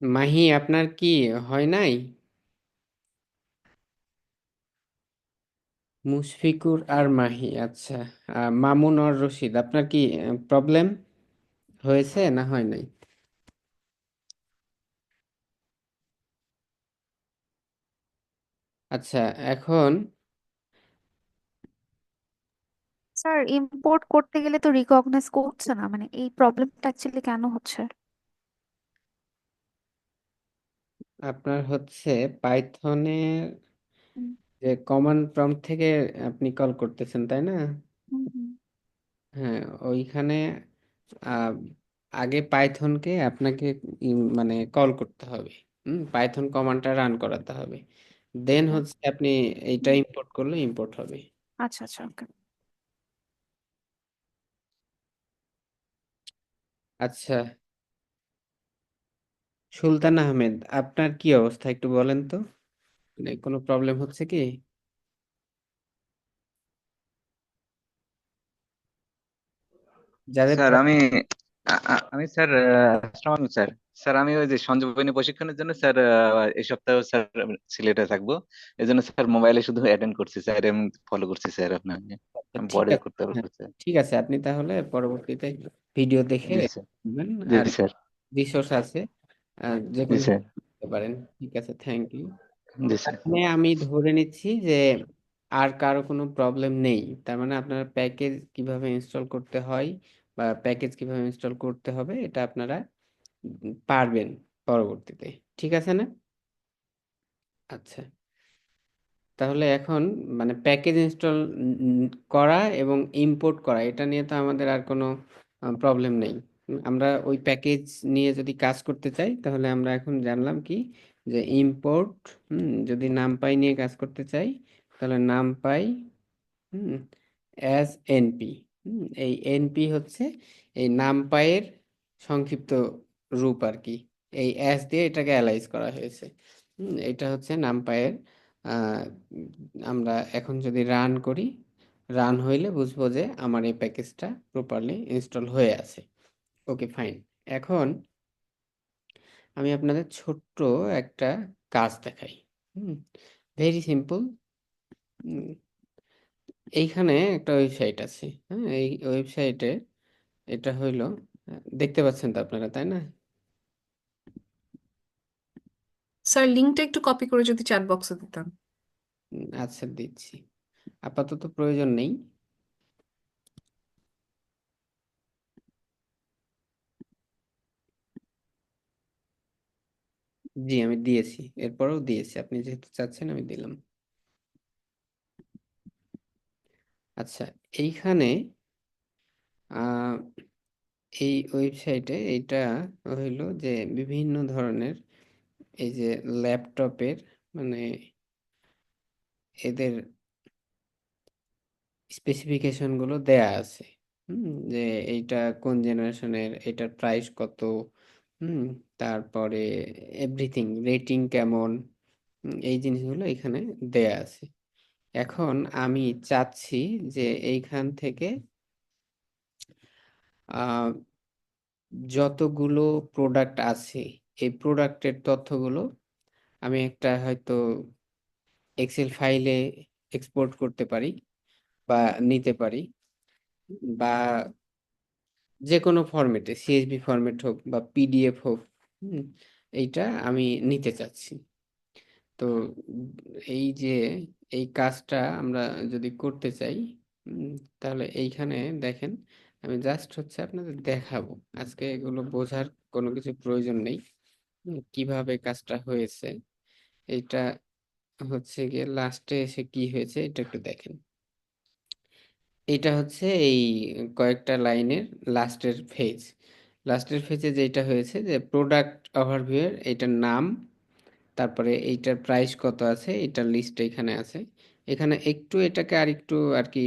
A: মাহি, আপনার কি হয় নাই? মুশফিকুর আর মাহি, আচ্ছা। মামুন আর রশিদ, আপনার কি প্রবলেম হয়েছে না হয় নাই? আচ্ছা, এখন
H: স্যার ইম্পোর্ট করতে গেলে তো রিকগনাইজ করছে না, মানে এই প্রবলেমটা অ্যাকচুয়ালি কেন হচ্ছে?
A: আপনার হচ্ছে পাইথনের
H: হুম
A: যে কমান্ড প্রম্পট থেকে আপনি কল করতেছেন, তাই না?
H: হুম হুম।
A: হ্যাঁ, ওইখানে আহ, আগে পাইথনকে আপনাকে মানে কল করতে হবে। পাইথন কমান্ডটা রান করাতে হবে, দেন
H: Okay.
A: হচ্ছে আপনি এইটা
H: হুম,
A: ইম্পোর্ট করলে ইম্পোর্ট হবে।
H: আচ্ছা আচ্ছা, ওকে।
A: আচ্ছা, সুলতান আহমেদ, আপনার কি অবস্থা একটু বলেন তো, মানে কোনো প্রবলেম হচ্ছে কি? যাদের
L: স্যার আমি আমি স্যার আসসালামু আলাইকুম স্যার। স্যার আমি ওই যে সঞ্জীবনী প্রশিক্ষণের জন্য স্যার এই সপ্তাহে স্যার সিলেটে থাকবো। এই জন্য স্যার মোবাইলে শুধু অ্যাটেন্ড করছি স্যার, এবং ফলো করছি স্যার আপনাকে।
A: আচ্ছা,
L: আমি
A: ঠিক
L: পরে
A: আছে।
L: করতে
A: হ্যাঁ,
L: পারবো স্যার।
A: ঠিক আছে, আপনি তাহলে পরবর্তীতে ভিডিও দেখে
L: জি স্যার।
A: করবেন।
L: জি
A: আর
L: স্যার।
A: রিসোর্স আছে, যে
L: জি
A: কোনো
L: স্যার।
A: করতে পারেন। ঠিক আছে, থ্যাংক ইউ।
L: G sir.
A: মানে আমি ধরে নিচ্ছি যে আর কারো কোনো প্রবলেম নেই, তার মানে আপনার প্যাকেজ কিভাবে ইনস্টল করতে হয় বা প্যাকেজ কিভাবে ইনস্টল করতে হবে এটা আপনারা পারবেন পরবর্তীতে। ঠিক আছে না? আচ্ছা, তাহলে এখন মানে প্যাকেজ ইনস্টল করা এবং ইম্পোর্ট করা এটা নিয়ে তো আমাদের আর কোনো প্রবলেম নেই। আমরা ওই প্যাকেজ নিয়ে যদি কাজ করতে চাই তাহলে আমরা এখন জানলাম কি, যে ইম্পোর্ট, যদি নামপাই নিয়ে কাজ করতে চাই তাহলে নামপাই, হুম অ্যাজ এনপি। এই এনপি হচ্ছে এই নামপাইয়ের সংক্ষিপ্ত রূপ আর কি। এই অ্যাজ দিয়ে এটাকে অ্যালাইজ করা হয়েছে। এটা হচ্ছে নামপাইয়ের আমরা এখন যদি রান করি, রান হইলে বুঝবো যে আমার এই প্যাকেজটা প্রপারলি ইনস্টল হয়ে আছে। ওকে, ফাইন। এখন আমি আপনাদের ছোট্ট একটা কাজ দেখাই। Very simple. এইখানে একটা ওয়েবসাইট আছে, হ্যাঁ, এই ওয়েবসাইটে এটা হইলো, দেখতে পাচ্ছেন তো আপনারা, তাই না?
G: স্যার লিঙ্কটা একটু কপি করে যদি চ্যাট বক্সে দিতেন।
A: আচ্ছা, দিচ্ছি। আপাতত প্রয়োজন নেই। জি, আমি দিয়েছি, এরপরেও দিয়েছি, আপনি যেহেতু চাচ্ছেন আমি দিলাম। আচ্ছা, এইখানে আহ, এই ওয়েবসাইটে এইটা হইলো যে বিভিন্ন ধরনের এই যে ল্যাপটপের মানে এদের স্পেসিফিকেশন গুলো দেয়া আছে। যে এইটা কোন জেনারেশনের, এটার প্রাইস কত, হুম তারপরে এভরিথিং, রেটিং কেমন, এই জিনিসগুলো এখানে দেয়া আছে। এখন আমি চাচ্ছি যে এইখান থেকে আহ, যতগুলো প্রোডাক্ট আছে এই প্রোডাক্টের তথ্যগুলো আমি একটা হয়তো এক্সেল ফাইলে এক্সপোর্ট করতে পারি বা নিতে পারি, বা যে কোনো ফরম্যাটে, সিএসভি ফরম্যাট হোক বা পিডিএফ হোক, হুম, এইটা আমি নিতে চাচ্ছি। তো এই যে এই কাজটা আমরা যদি করতে চাই, উম, তাহলে এইখানে দেখেন, আমি জাস্ট হচ্ছে আপনাদের দেখাবো। আজকে এগুলো বোঝার কোনো কিছু প্রয়োজন নেই। কিভাবে কাজটা হয়েছে এইটা হচ্ছে গিয়ে লাস্টে এসে কি হয়েছে এটা একটু দেখেন। এটা হচ্ছে এই কয়েকটা লাইনের লাস্টের ফেজ। লাস্টের ফেজে যেটা হয়েছে যে প্রোডাক্ট ওভারভিউ এর এটার নাম, তারপরে এইটার প্রাইস কত আছে, এটার লিস্ট এখানে আছে। এখানে একটু এটাকে আর একটু আর কি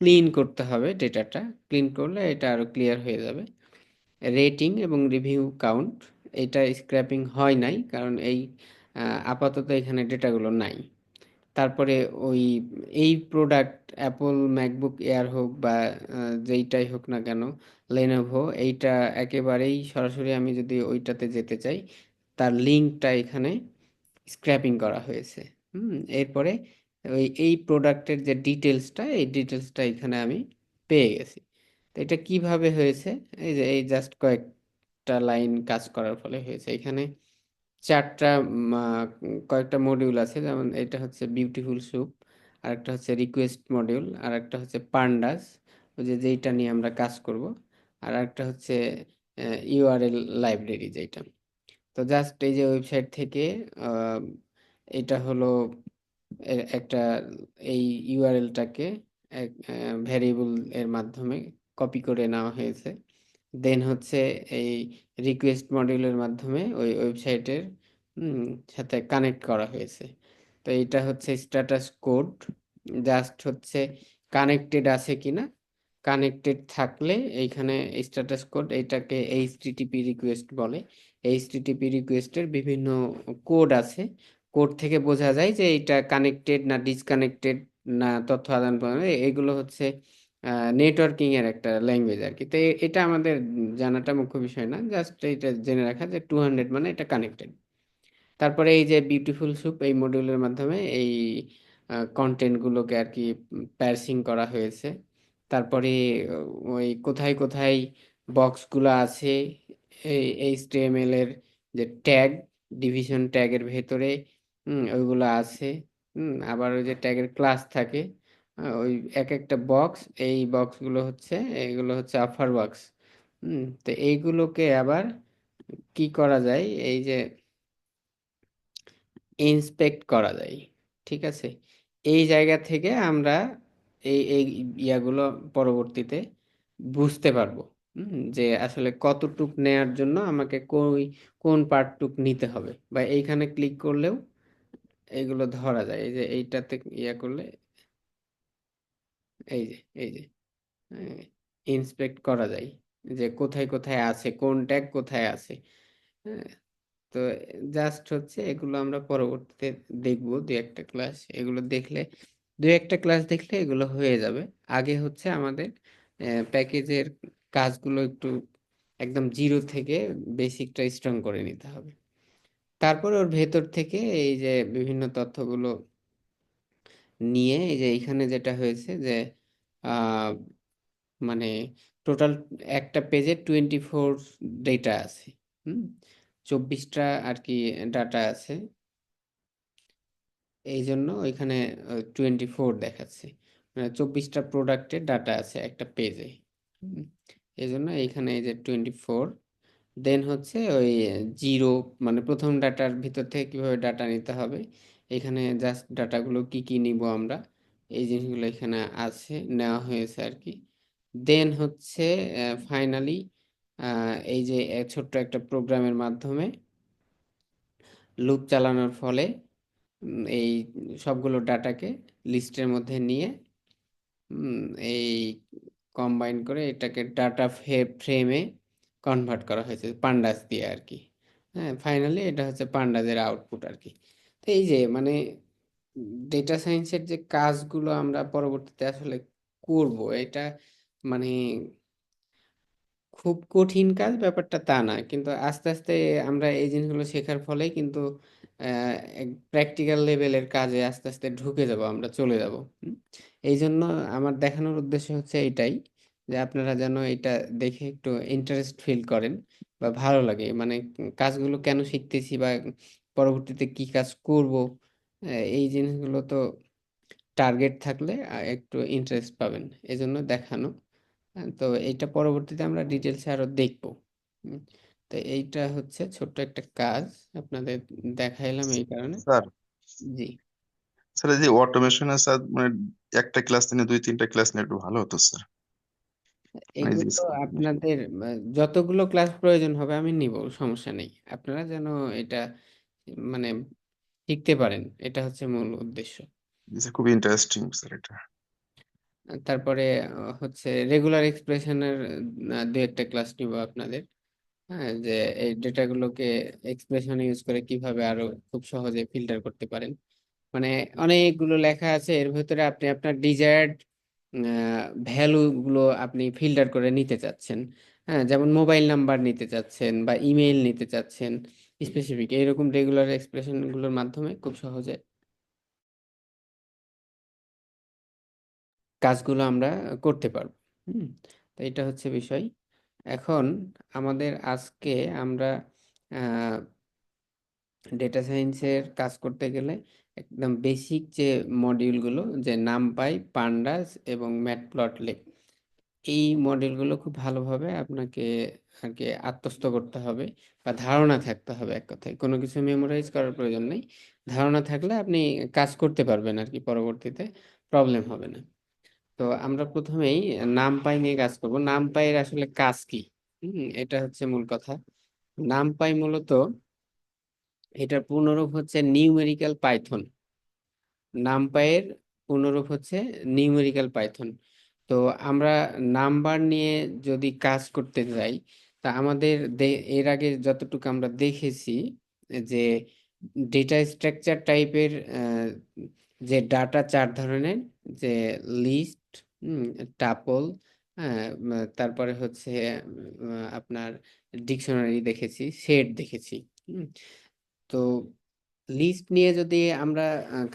A: ক্লিন করতে হবে, ডেটাটা ক্লিন করলে এটা আরো ক্লিয়ার হয়ে যাবে। রেটিং এবং রিভিউ কাউন্ট, এটা স্ক্র্যাপিং হয় নাই কারণ এই আপাতত এখানে ডেটাগুলো নাই। তারপরে ওই এই প্রোডাক্ট অ্যাপল ম্যাকবুক এয়ার হোক বা যেইটাই হোক না কেন, লেনোভো, এইটা একেবারেই সরাসরি আমি যদি ওইটাতে যেতে চাই, তার লিঙ্কটা এখানে স্ক্র্যাপিং করা হয়েছে। এরপরে ওই এই প্রোডাক্টের যে ডিটেলসটা, এই ডিটেলসটা এখানে আমি পেয়ে গেছি। তো এটা কিভাবে হয়েছে, এই যে এই জাস্ট কয়েকটা লাইন কাজ করার ফলে হয়েছে। এখানে চারটা কয়েকটা মডিউল আছে, যেমন এটা হচ্ছে বিউটিফুল স্যুপ, আর একটা হচ্ছে রিকোয়েস্ট মডিউল, আর একটা হচ্ছে পান্ডাস, ওই যে যেইটা নিয়ে আমরা কাজ করব, আর একটা হচ্ছে ইউআরএল লাইব্রেরি যেটা। তো জাস্ট এই যে ওয়েবসাইট থেকে আহ, এটা হলো একটা এই ইউআরএলটাকে ভ্যারিয়েবল এর মাধ্যমে কপি করে নেওয়া হয়েছে। দেন হচ্ছে এই রিকোয়েস্ট মডিউলের মাধ্যমে ওই ওয়েবসাইটের সাথে কানেক্ট করা হয়েছে। তো এটা হচ্ছে স্ট্যাটাস কোড, জাস্ট হচ্ছে কানেক্টেড আছে কিনা, কানেক্টেড থাকলে এইখানে স্ট্যাটাস কোড, এটাকে এইচটিটিপি রিকোয়েস্ট বলে। এইচটিটিপি রিকোয়েস্টের বিভিন্ন কোড আছে, কোড থেকে বোঝা যায় যে এটা কানেক্টেড না ডিসকানেক্টেড, না তথ্য আদান প্রদান, এগুলো হচ্ছে নেটওয়ার্কিং এর একটা ল্যাঙ্গুয়েজ আর কি। তো এটা আমাদের জানাটা মুখ্য বিষয় না, জাস্ট এটা জেনে রাখা যে 200 মানে এটা কানেক্টেড। তারপরে এই যে বিউটিফুল স্যুপ, এই মডিউলের মাধ্যমে এই কন্টেন্ট গুলোকে আর কি প্যার্সিং করা হয়েছে। তারপরে ওই কোথায় কোথায় বক্সগুলো আছে, এই এইচটিএমএল এর যে ট্যাগ, ডিভিশন ট্যাগের ভেতরে ওইগুলো আছে। আবার ওই যে ট্যাগের ক্লাস থাকে, ওই এক একটা বক্স, এই বক্সগুলো হচ্ছে, এইগুলো হচ্ছে আফার বক্স। তো এইগুলোকে আবার কি করা যায়, এই যে ইন্সপেক্ট করা যায়। ঠিক আছে, এই জায়গা থেকে আমরা এই এই ইয়াগুলো পরবর্তীতে বুঝতে পারবো, যে আসলে কতটুক নেয়ার জন্য আমাকে কোন পার্টটুক নিতে হবে, বা এইখানে ক্লিক করলেও এগুলো ধরা যায়। এই যে এইটাতে ইয়া করলে এই যে ইন্সপেক্ট করা যায় যে কোথায় কোথায় আছে, কোন ট্যাগ কোথায় আছে। হ্যাঁ, তো জাস্ট হচ্ছে এগুলো আমরা পরবর্তীতে দেখবো, দুই একটা ক্লাস দেখলে এগুলো হয়ে যাবে। আগে হচ্ছে আমাদের প্যাকেজের কাজগুলো একটু একদম জিরো থেকে বেসিকটা স্ট্রং করে নিতে হবে। তারপর ওর ভেতর থেকে এই যে বিভিন্ন তথ্যগুলো নিয়ে এই যে এখানে যেটা হয়েছে যে আহ, মানে টোটাল একটা পেজে 24 ডেটা আছে। হুম, 24টা আর কি ডাটা আছে, এই জন্য ওইখানে 24 দেখাচ্ছে, মানে 24টা প্রোডাক্টের ডাটা আছে একটা পেজে। এই জন্য এইখানে এই যে 24, দেন হচ্ছে ওই জিরো, মানে প্রথম ডাটার ভিতর থেকে কিভাবে ডাটা নিতে হবে, এখানে জাস্ট ডাটাগুলো কি কি নিব আমরা, এই জিনিসগুলো এখানে আছে, নেওয়া হয়েছে আর কি। দেন হচ্ছে ফাইনালি এই যে ছোট্ট একটা প্রোগ্রামের মাধ্যমে লুপ চালানোর ফলে এই সবগুলো ডাটাকে লিস্টের মধ্যে নিয়ে উম, এই কম্বাইন করে এটাকে ডাটা ফ্রেমে কনভার্ট করা হয়েছে পান্ডাস দিয়ে আর কি। হ্যাঁ, ফাইনালি এটা হচ্ছে পান্ডাসের আউটপুট আর কি। তো এই যে মানে ডেটা সায়েন্সের যে কাজগুলো আমরা পরবর্তীতে আসলে করব, এটা মানে খুব কঠিন কাজ ব্যাপারটা তা না, কিন্তু আস্তে আস্তে আমরা এই জিনিসগুলো শেখার ফলেই কিন্তু প্র্যাকটিক্যাল লেভেলের কাজে আস্তে আস্তে ঢুকে যাব, আমরা চলে যাব। এই জন্য আমার দেখানোর উদ্দেশ্য হচ্ছে এইটাই, যে আপনারা যেন এটা দেখে একটু ইন্টারেস্ট ফিল করেন বা ভালো লাগে, মানে কাজগুলো কেন শিখতেছি বা পরবর্তীতে কি কাজ করব, এই জিনিসগুলো তো টার্গেট থাকলে একটু ইন্টারেস্ট পাবেন, এজন্য দেখানো। তো এইটা পরবর্তীতে আমরা ডিটেলসে আরো দেখবো। হুম, তো এইটা হচ্ছে ছোট্ট একটা কাজ আপনাদের দেখাইলাম এই কারণে।
M: স্যার
A: জি,
M: স্যার এই যে অটোমেশনের স্যার মানে একটা ক্লাস নিয়ে দুই তিনটা ক্লাস নিয়ে একটু ভালো হতো স্যার, মানে এই যে
A: এগুলো আপনাদের যতগুলো ক্লাস প্রয়োজন হবে আমি নিব, সমস্যা নেই। আপনারা যেন এটা মানে শিখতে পারেন, এটা হচ্ছে মূল উদ্দেশ্য।
M: খুব ইন্টারেস্টিং স্যার এটা।
A: তারপরে হচ্ছে রেগুলার এক্সপ্রেশনের দু একটা ক্লাস নিব আপনাদের। হ্যাঁ, যে এই ডেটাগুলোকে এক্সপ্রেশন ইউজ করে কিভাবে আরো খুব সহজে ফিল্টার করতে পারেন। মানে অনেকগুলো লেখা আছে, এর ভেতরে আপনি আপনার ডিজায়ার্ড ভ্যালু গুলো আপনি ফিল্টার করে নিতে চাচ্ছেন। হ্যাঁ, যেমন মোবাইল নাম্বার নিতে চাচ্ছেন বা ইমেইল নিতে চাচ্ছেন স্পেসিফিক, এইরকম রেগুলার এক্সপ্রেশন গুলোর মাধ্যমে খুব সহজে কাজগুলো আমরা করতে পারবো। হুম, তো এটা হচ্ছে বিষয়। এখন আমাদের আজকে আমরা ডেটা সায়েন্সের কাজ করতে গেলে একদম বেসিক যে মডিউলগুলো, যে নামপাই, পান্ডাস এবং ম্যাটপ্লটলিব, এই মডিউলগুলো খুব ভালোভাবে আপনাকে আর কি আত্মস্থ করতে হবে বা ধারণা থাকতে হবে। এক কথায় কোনো কিছু মেমোরাইজ করার প্রয়োজন নেই, ধারণা থাকলে আপনি কাজ করতে পারবেন আর কি, পরবর্তীতে প্রবলেম হবে না। তো আমরা প্রথমেই নামপাই নিয়ে কাজ করব। নামপাইয়ের আসলে কাজ কি, এটা হচ্ছে মূল কথা। নামপাই মূলত এটার পূর্ণরূপ হচ্ছে নিউমেরিক্যাল পাইথন। নামপাইয়ের পূর্ণরূপ হচ্ছে নিউমেরিক্যাল পাইথন। তো আমরা নাম্বার নিয়ে যদি কাজ করতে যাই, তা আমাদের এর আগে যতটুকু আমরা দেখেছি যে ডেটা স্ট্রাকচার টাইপের যে ডাটা চার ধরনের, যে লিস্ট, টাপল, তারপরে হচ্ছে আপনার ডিকশনারি দেখেছি, সেট দেখেছি। হুম, তো লিস্ট নিয়ে যদি আমরা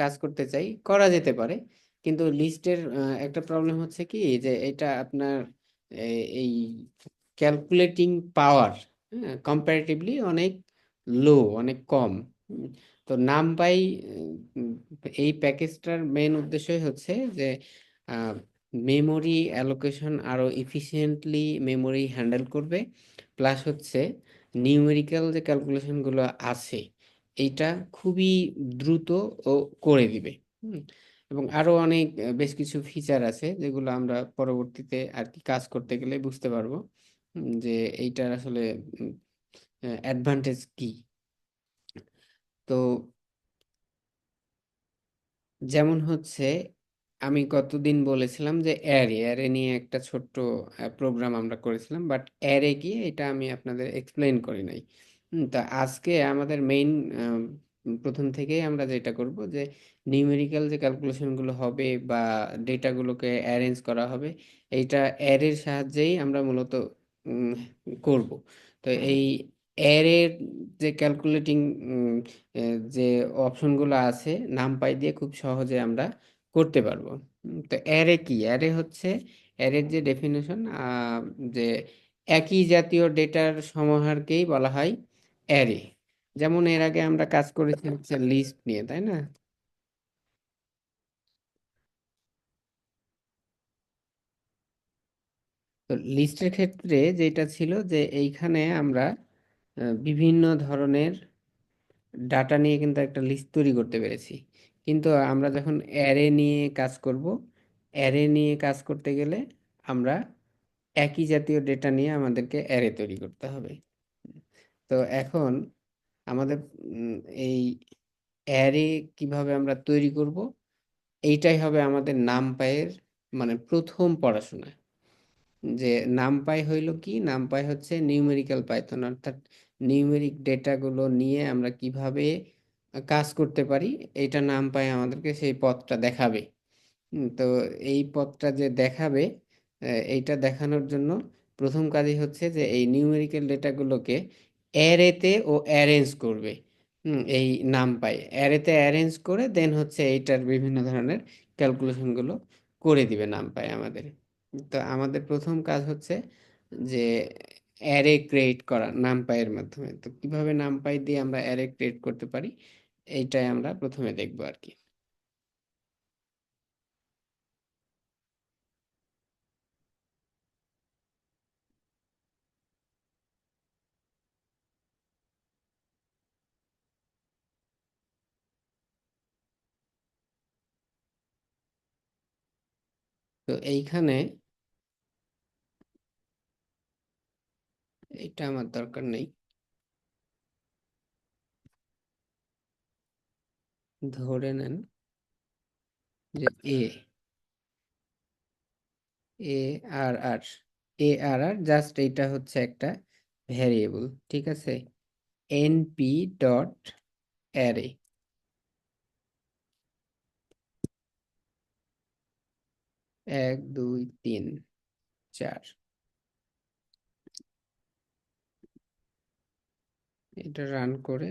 A: কাজ করতে চাই করা যেতে পারে, কিন্তু লিস্টের একটা প্রবলেম হচ্ছে কি, যে এটা আপনার এই ক্যালকুলেটিং পাওয়ার কম্পারেটিভলি অনেক লো, অনেক কম। হুম, তো নামপাই এই প্যাকেজটার মেইন উদ্দেশ্যই হচ্ছে যে মেমোরি অ্যালোকেশন আরো ইফিসিয়েন্টলি মেমোরি হ্যান্ডেল করবে, প্লাস হচ্ছে নিউমেরিক্যাল যে ক্যালকুলেশন গুলো আছে এইটা খুবই দ্রুত ও করে দিবে। হুম, এবং আরো অনেক বেশ কিছু ফিচার আছে যেগুলো আমরা পরবর্তীতে আর কি কাজ করতে গেলে বুঝতে পারবো, যে এইটার আসলে অ্যাডভান্টেজ কি। তো যেমন হচ্ছে আমি কতদিন বলেছিলাম যে অ্যারে অ্যারে নিয়ে একটা ছোট্ট প্রোগ্রাম আমরা করেছিলাম, বাট অ্যারে কি এটা আমি আপনাদের এক্সপ্লেইন করি নাই। তা আজকে আমাদের মেইন প্রথম থেকেই আমরা যেটা করব যে নিউমেরিক্যাল যে ক্যালকুলেশনগুলো হবে বা ডেটাগুলোকে অ্যারেঞ্জ করা হবে, এইটা অ্যারের সাহায্যেই আমরা মূলত উম, করব। তো এই অ্যারের যে ক্যালকুলেটিং যে অপশনগুলো আছে নামপাই দিয়ে খুব সহজে আমরা করতে পারবো। তো অ্যারে কি? অ্যারে হচ্ছে, অ্যারের যে ডেফিনেশন, যে একই জাতীয় ডেটার সমাহারকেই বলা হয় অ্যারে। যেমন এর আগে আমরা কাজ করেছি হচ্ছে লিস্ট নিয়ে, তাই না? তো লিস্টের ক্ষেত্রে যেটা ছিল যে এইখানে আমরা বিভিন্ন ধরনের ডাটা নিয়ে কিন্তু একটা লিস্ট তৈরি করতে পেরেছি। কিন্তু আমরা যখন অ্যারে নিয়ে কাজ করব, অ্যারে নিয়ে কাজ করতে গেলে আমরা একই জাতীয় ডেটা নিয়ে আমাদেরকে অ্যারে তৈরি করতে হবে। তো এখন আমাদের উম, এই অ্যারে কিভাবে আমরা তৈরি করব, এইটাই হবে আমাদের নামপাইয়ের মানে প্রথম পড়াশোনা। যে নামপাই হইল কি? নামপাই হচ্ছে নিউমেরিক্যাল পাইথন, অর্থাৎ নিউমেরিক ডেটাগুলো নিয়ে আমরা কিভাবে কাজ করতে পারি, এইটা নামপাই আমাদেরকে সেই পথটা দেখাবে। তো এই পথটা যে দেখাবে, এইটা দেখানোর জন্য প্রথম কাজই হচ্ছে যে এই নিউমেরিক্যাল ডেটাগুলোকে অ্যারেতে ও অ্যারেঞ্জ করবে। এই নামপাই অ্যারেতে অ্যারেঞ্জ করে দেন হচ্ছে এইটার বিভিন্ন ধরনের ক্যালকুলেশনগুলো করে দিবে নামপাই আমাদের। তো আমাদের প্রথম কাজ হচ্ছে যে অ্যারে ক্রিয়েট করা নামপাইয়ের মাধ্যমে। তো কিভাবে নামপাই দিয়ে আমরা অ্যারে ক্রিয়েট করতে পারি, এইটাই আমরা প্রথমে দেখবো আর কি। তো এইখানে এটা আমার দরকার নেই। ধরে নেন যে এ এ আর আর জাস্ট এইটা হচ্ছে একটা ভ্যারিয়েবল, ঠিক আছে? এনপি ডট অ্যারে, 1 2 3 4, এটা রান করে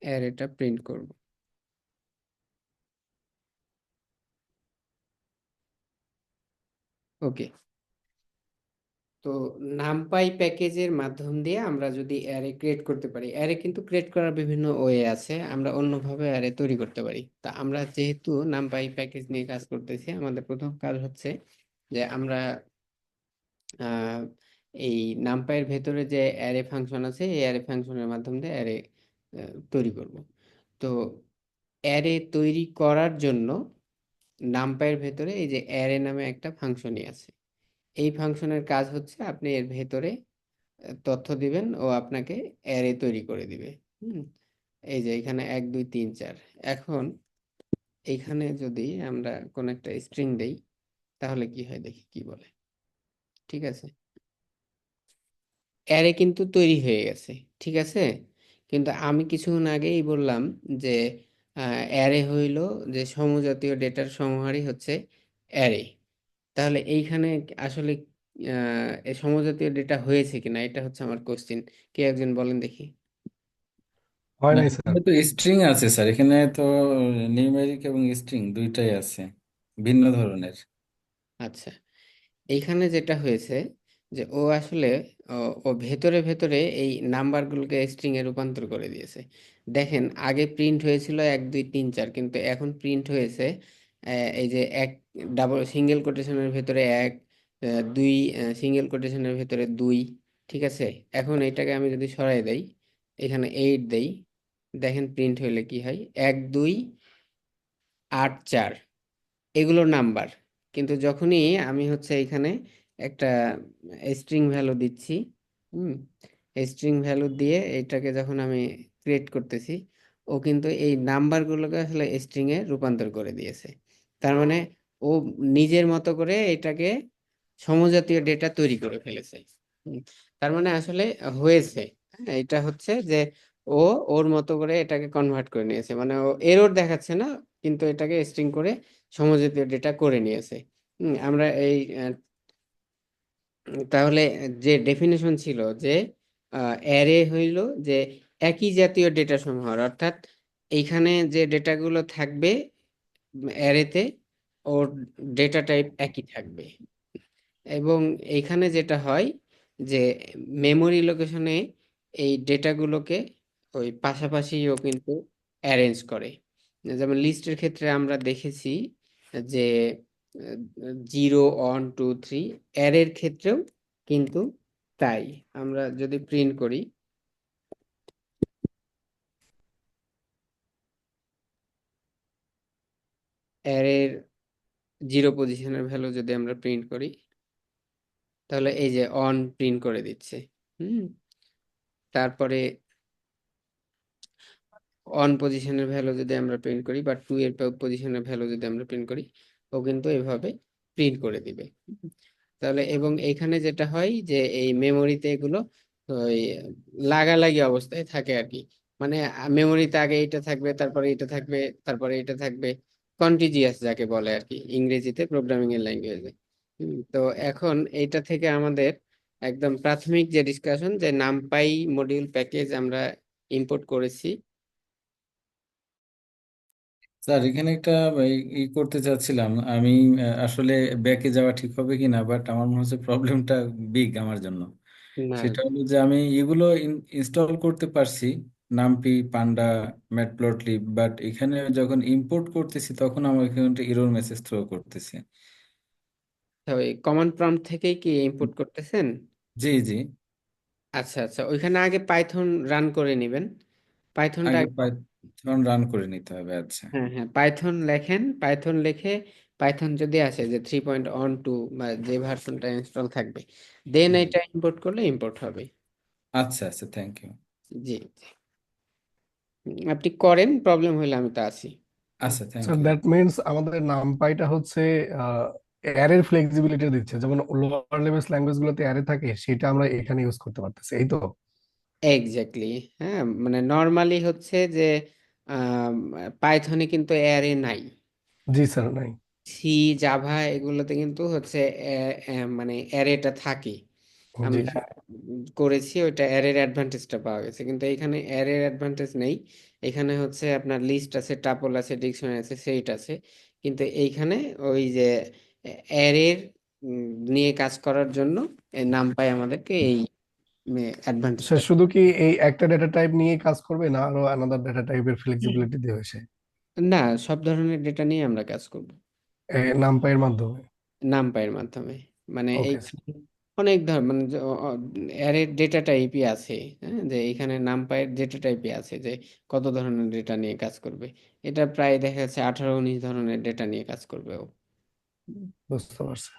A: অ্যারেটা প্রিন্ট করব। ওকে। তো নামপাই প্যাকেজের মাধ্যম দিয়ে আমরা যদি অ্যারে ক্রিয়েট করতে পারি, অ্যারে কিন্তু ক্রিয়েট করার বিভিন্ন ওয়ে আছে, আমরা অন্যভাবে অ্যারে তৈরি করতে পারি। তা আমরা যেহেতু নামপাই প্যাকেজ নিয়ে কাজ করতেছি, আমাদের প্রথম কাজ হচ্ছে যে আমরা আহ, এই নামপাইয়ের ভেতরে যে অ্যারে ফাংশন আছে, এই অ্যারে ফাংশনের মাধ্যম দিয়ে অ্যারে তৈরি করব। তো অ্যারে তৈরি করার জন্য নামপাইয়ের ভেতরে এই যে অ্যারে নামে একটা ফাংশনই আছে। এই ফাংশনের কাজ হচ্ছে আপনি এর ভেতরে তথ্য দিবেন ও আপনাকে অ্যারে তৈরি করে দিবে। হুম এই যে এখানে 1 2 3 4। এখন এইখানে যদি আমরা কোন একটা স্ট্রিং দেই, তাহলে কি হয় দেখি কি বলে। ঠিক আছে, অ্যারে কিন্তু তৈরি হয়ে গেছে, ঠিক আছে। কিন্তু আমি কিছুক্ষণ আগেই বললাম যে অ্যারে হইল যে সমজাতীয় ডেটার সমাহারই হচ্ছে অ্যারে। তাহলে এইখানে আসলে এই সমজাতীয় ডেটা হয়েছে কিনা, এটা হচ্ছে আমার কোশ্চিন। কে একজন বলেন দেখি।
E: হয়
D: না,
E: নাই স্যার।
D: এখানে তো স্ট্রিং আছে স্যার, এখানে তো নিউমেরিক এবং স্ট্রিং দুইটাই আছে, ভিন্ন ধরনের।
A: আচ্ছা, এইখানে যেটা হয়েছে যে ও আসলে ও ও ভেতরে ভেতরে এই নাম্বারগুলোকে স্ট্রিং এ রূপান্তর করে দিয়েছে। দেখেন আগে প্রিন্ট হয়েছিল 1 2 3 4, কিন্তু এখন প্রিন্ট হয়েছে এই যে এক ডাবল সিঙ্গেল কোটেশনের ভেতরে 1, 2 সিঙ্গেল কোটেশনের ভেতরে 2। ঠিক আছে, এখন এটাকে আমি যদি সরাই দেই, এখানে 8 দেই, দেখেন প্রিন্ট হইলে কি হয়, 1 2 8 4, এগুলো নাম্বার। কিন্তু যখনই আমি হচ্ছে এখানে একটা স্ট্রিং ভ্যালু দিচ্ছি, হুম স্ট্রিং ভ্যালু দিয়ে এটাকে যখন আমি ক্রিয়েট করতেছি, ও কিন্তু এই নাম্বারগুলোকে আসলে স্ট্রিং এ রূপান্তর করে দিয়েছে। তার মানে ও নিজের মতো করে এটাকে সমজাতীয় ডেটা তৈরি করে ফেলেছে। হুম, তার মানে আসলে হয়েছে, হ্যাঁ, এটা হচ্ছে যে ও ওর মতো করে এটাকে কনভার্ট করে নিয়েছে, মানে ও এরর দেখাচ্ছে না, কিন্তু এটাকে স্ট্রিং করে সমজাতীয় ডেটা করে নিয়েছে। আমরা এই তাহলে যে ডেফিনেশন ছিল যে অ্যারে হইল যে একই জাতীয় ডেটা সমূহ, অর্থাৎ এইখানে যে ডেটাগুলো থাকবে অ্যারেতে, ওর ডেটা টাইপ একই থাকবে। এবং এইখানে যেটা হয় যে মেমোরি লোকেশনে এই ডেটাগুলোকে ওই পাশাপাশিও কিন্তু অ্যারেঞ্জ করে। যেমন লিস্টের ক্ষেত্রে আমরা দেখেছি যে 0 1 2 3, অ্যারের ক্ষেত্রেও কিন্তু তাই। আমরা যদি প্রিন্ট করি, অ্যারের 0 পজিশনের ভ্যালু যদি আমরা প্রিন্ট করি, তাহলে এই যে অন প্রিন্ট করে দিচ্ছে। হুম, তারপরে অন পজিশনের ভ্যালু যদি আমরা প্রিন্ট করি বা 2 এর পজিশনের ভ্যালু যদি আমরা প্রিন্ট করি, ও কিন্তু এভাবে প্রিন্ট করে দিবে। তাহলে এবং এখানে যেটা হয় যে এই মেমোরিতে এগুলো ওই লাগালাগি অবস্থায় থাকে আর কি, মানে মেমোরিতে আগে এটা থাকবে, তারপরে এটা থাকবে, তারপরে এটা থাকবে, কন্টিজিয়াস যাকে বলে আর কি ইংরেজিতে, প্রোগ্রামিং এর ল্যাঙ্গুয়েজে। তো এখন এইটা থেকে আমাদের একদম প্রাথমিক যে ডিসকাশন, যে নামপাই মডিউল প্যাকেজ আমরা ইম্পোর্ট করেছি।
D: স্যার এখানে একটা ই করতে চাচ্ছিলাম আমি, আসলে ব্যাকে যাওয়া ঠিক হবে কিনা, বাট আমার মনে হচ্ছে প্রবলেমটা বিগ আমার জন্য।
A: না,
D: সেটা হলো যে আমি এগুলো ইনস্টল করতে পারছি, নামপি, পান্ডা, ম্যাটপ্লটলিব, বাট এখানে যখন ইম্পোর্ট করতেছি তখন আমার এখানে একটা এরর মেসেজ থ্রো করতেছে।
A: ওই কমান্ড প্রম্পট থেকেই কি ইম্পোর্ট করতেছেন?
D: জি জি।
A: আচ্ছা আচ্ছা, ওইখানে আগে পাইথন রান করে নেবেন। পাইথনটা
D: আগে পাইথন রান করে নিতে হবে, আচ্ছা।
A: হ্যাঁ হ্যাঁ, পাইথন লেখেন, পাইথন লিখে পাইথন যদি আসে যে 3.12 বা যে ভার্সনটা ইনস্টল থাকবে, দেন
D: জি।
A: এটা ইম্পোর্ট করলে ইম্পোর্ট হবে।
D: আচ্ছা আচ্ছা, থ্যাংক ইউ।
A: জি জি। আপনি করেন, প্রবলেম হলে আমি তো আছি।
D: আচ্ছা, thank
E: sir
D: you.
E: That means আমাদের নামপাইটা হচ্ছে অ্যারের ফ্লেক্সিবিলিটি দিচ্ছে, যেমন লোয়ার লেভেল ল্যাঙ্গুয়েজ গুলোতে অ্যারে থাকে, সেটা আমরা এখানে ইউজ করতে পারতেছি, এই তো?
A: এক্স্যাক্টলি, হ্যাঁ, মানে নর্মালি হচ্ছে যে পাইথনে কিন্তু অ্যারে নাই।
E: জি স্যার, নাই।
A: সি, জাভা এগুলোতে কিন্তু হচ্ছে মানে অ্যারেটা থাকে।
E: জি
A: আমরা
E: জি।
A: করেছি, ওইটা অ্যারের অ্যাডভান্টেজটা পাওয়া গেছে, কিন্তু এখানে অ্যারের অ্যাডভান্টেজ নেই। এখানে হচ্ছে আপনার লিস্ট আছে, টাপল আছে, ডিকশনারি আছে, সেইট আছে, কিন্তু এইখানে ওই যে অ্যারের নিয়ে কাজ করার জন্য নামপাই আমাদেরকে এই
E: সে
A: অ্যাডভান্টেজটা।
E: শুধু কি এই একটা ডেটা টাইপ নিয়ে কাজ করবে, না আরো আলাদা ডেটা টাইপের ফ্লেক্সিবিলিটি দেওয়া হয়েছে
A: না, সব ধরনের ডেটা নিয়ে আমরা কাজ করব
E: নামপাইয়ের মাধ্যমে?
A: নামপাইয়ের মাধ্যমে। মানে এই
E: ওকে স্যার।
A: অনেক ধর মানে অ্যারের ডেটা টাইপই আছে, হ্যাঁ, যে এখানে নামপাইয়ের ডেটা টাইপই আছে যে কত ধরনের ডেটা নিয়ে কাজ করবে। এটা প্রায় দেখা যাচ্ছে 18 19 ধরনের ডেটা নিয়ে কাজ করবে ও।
E: বুঝতে পারছি।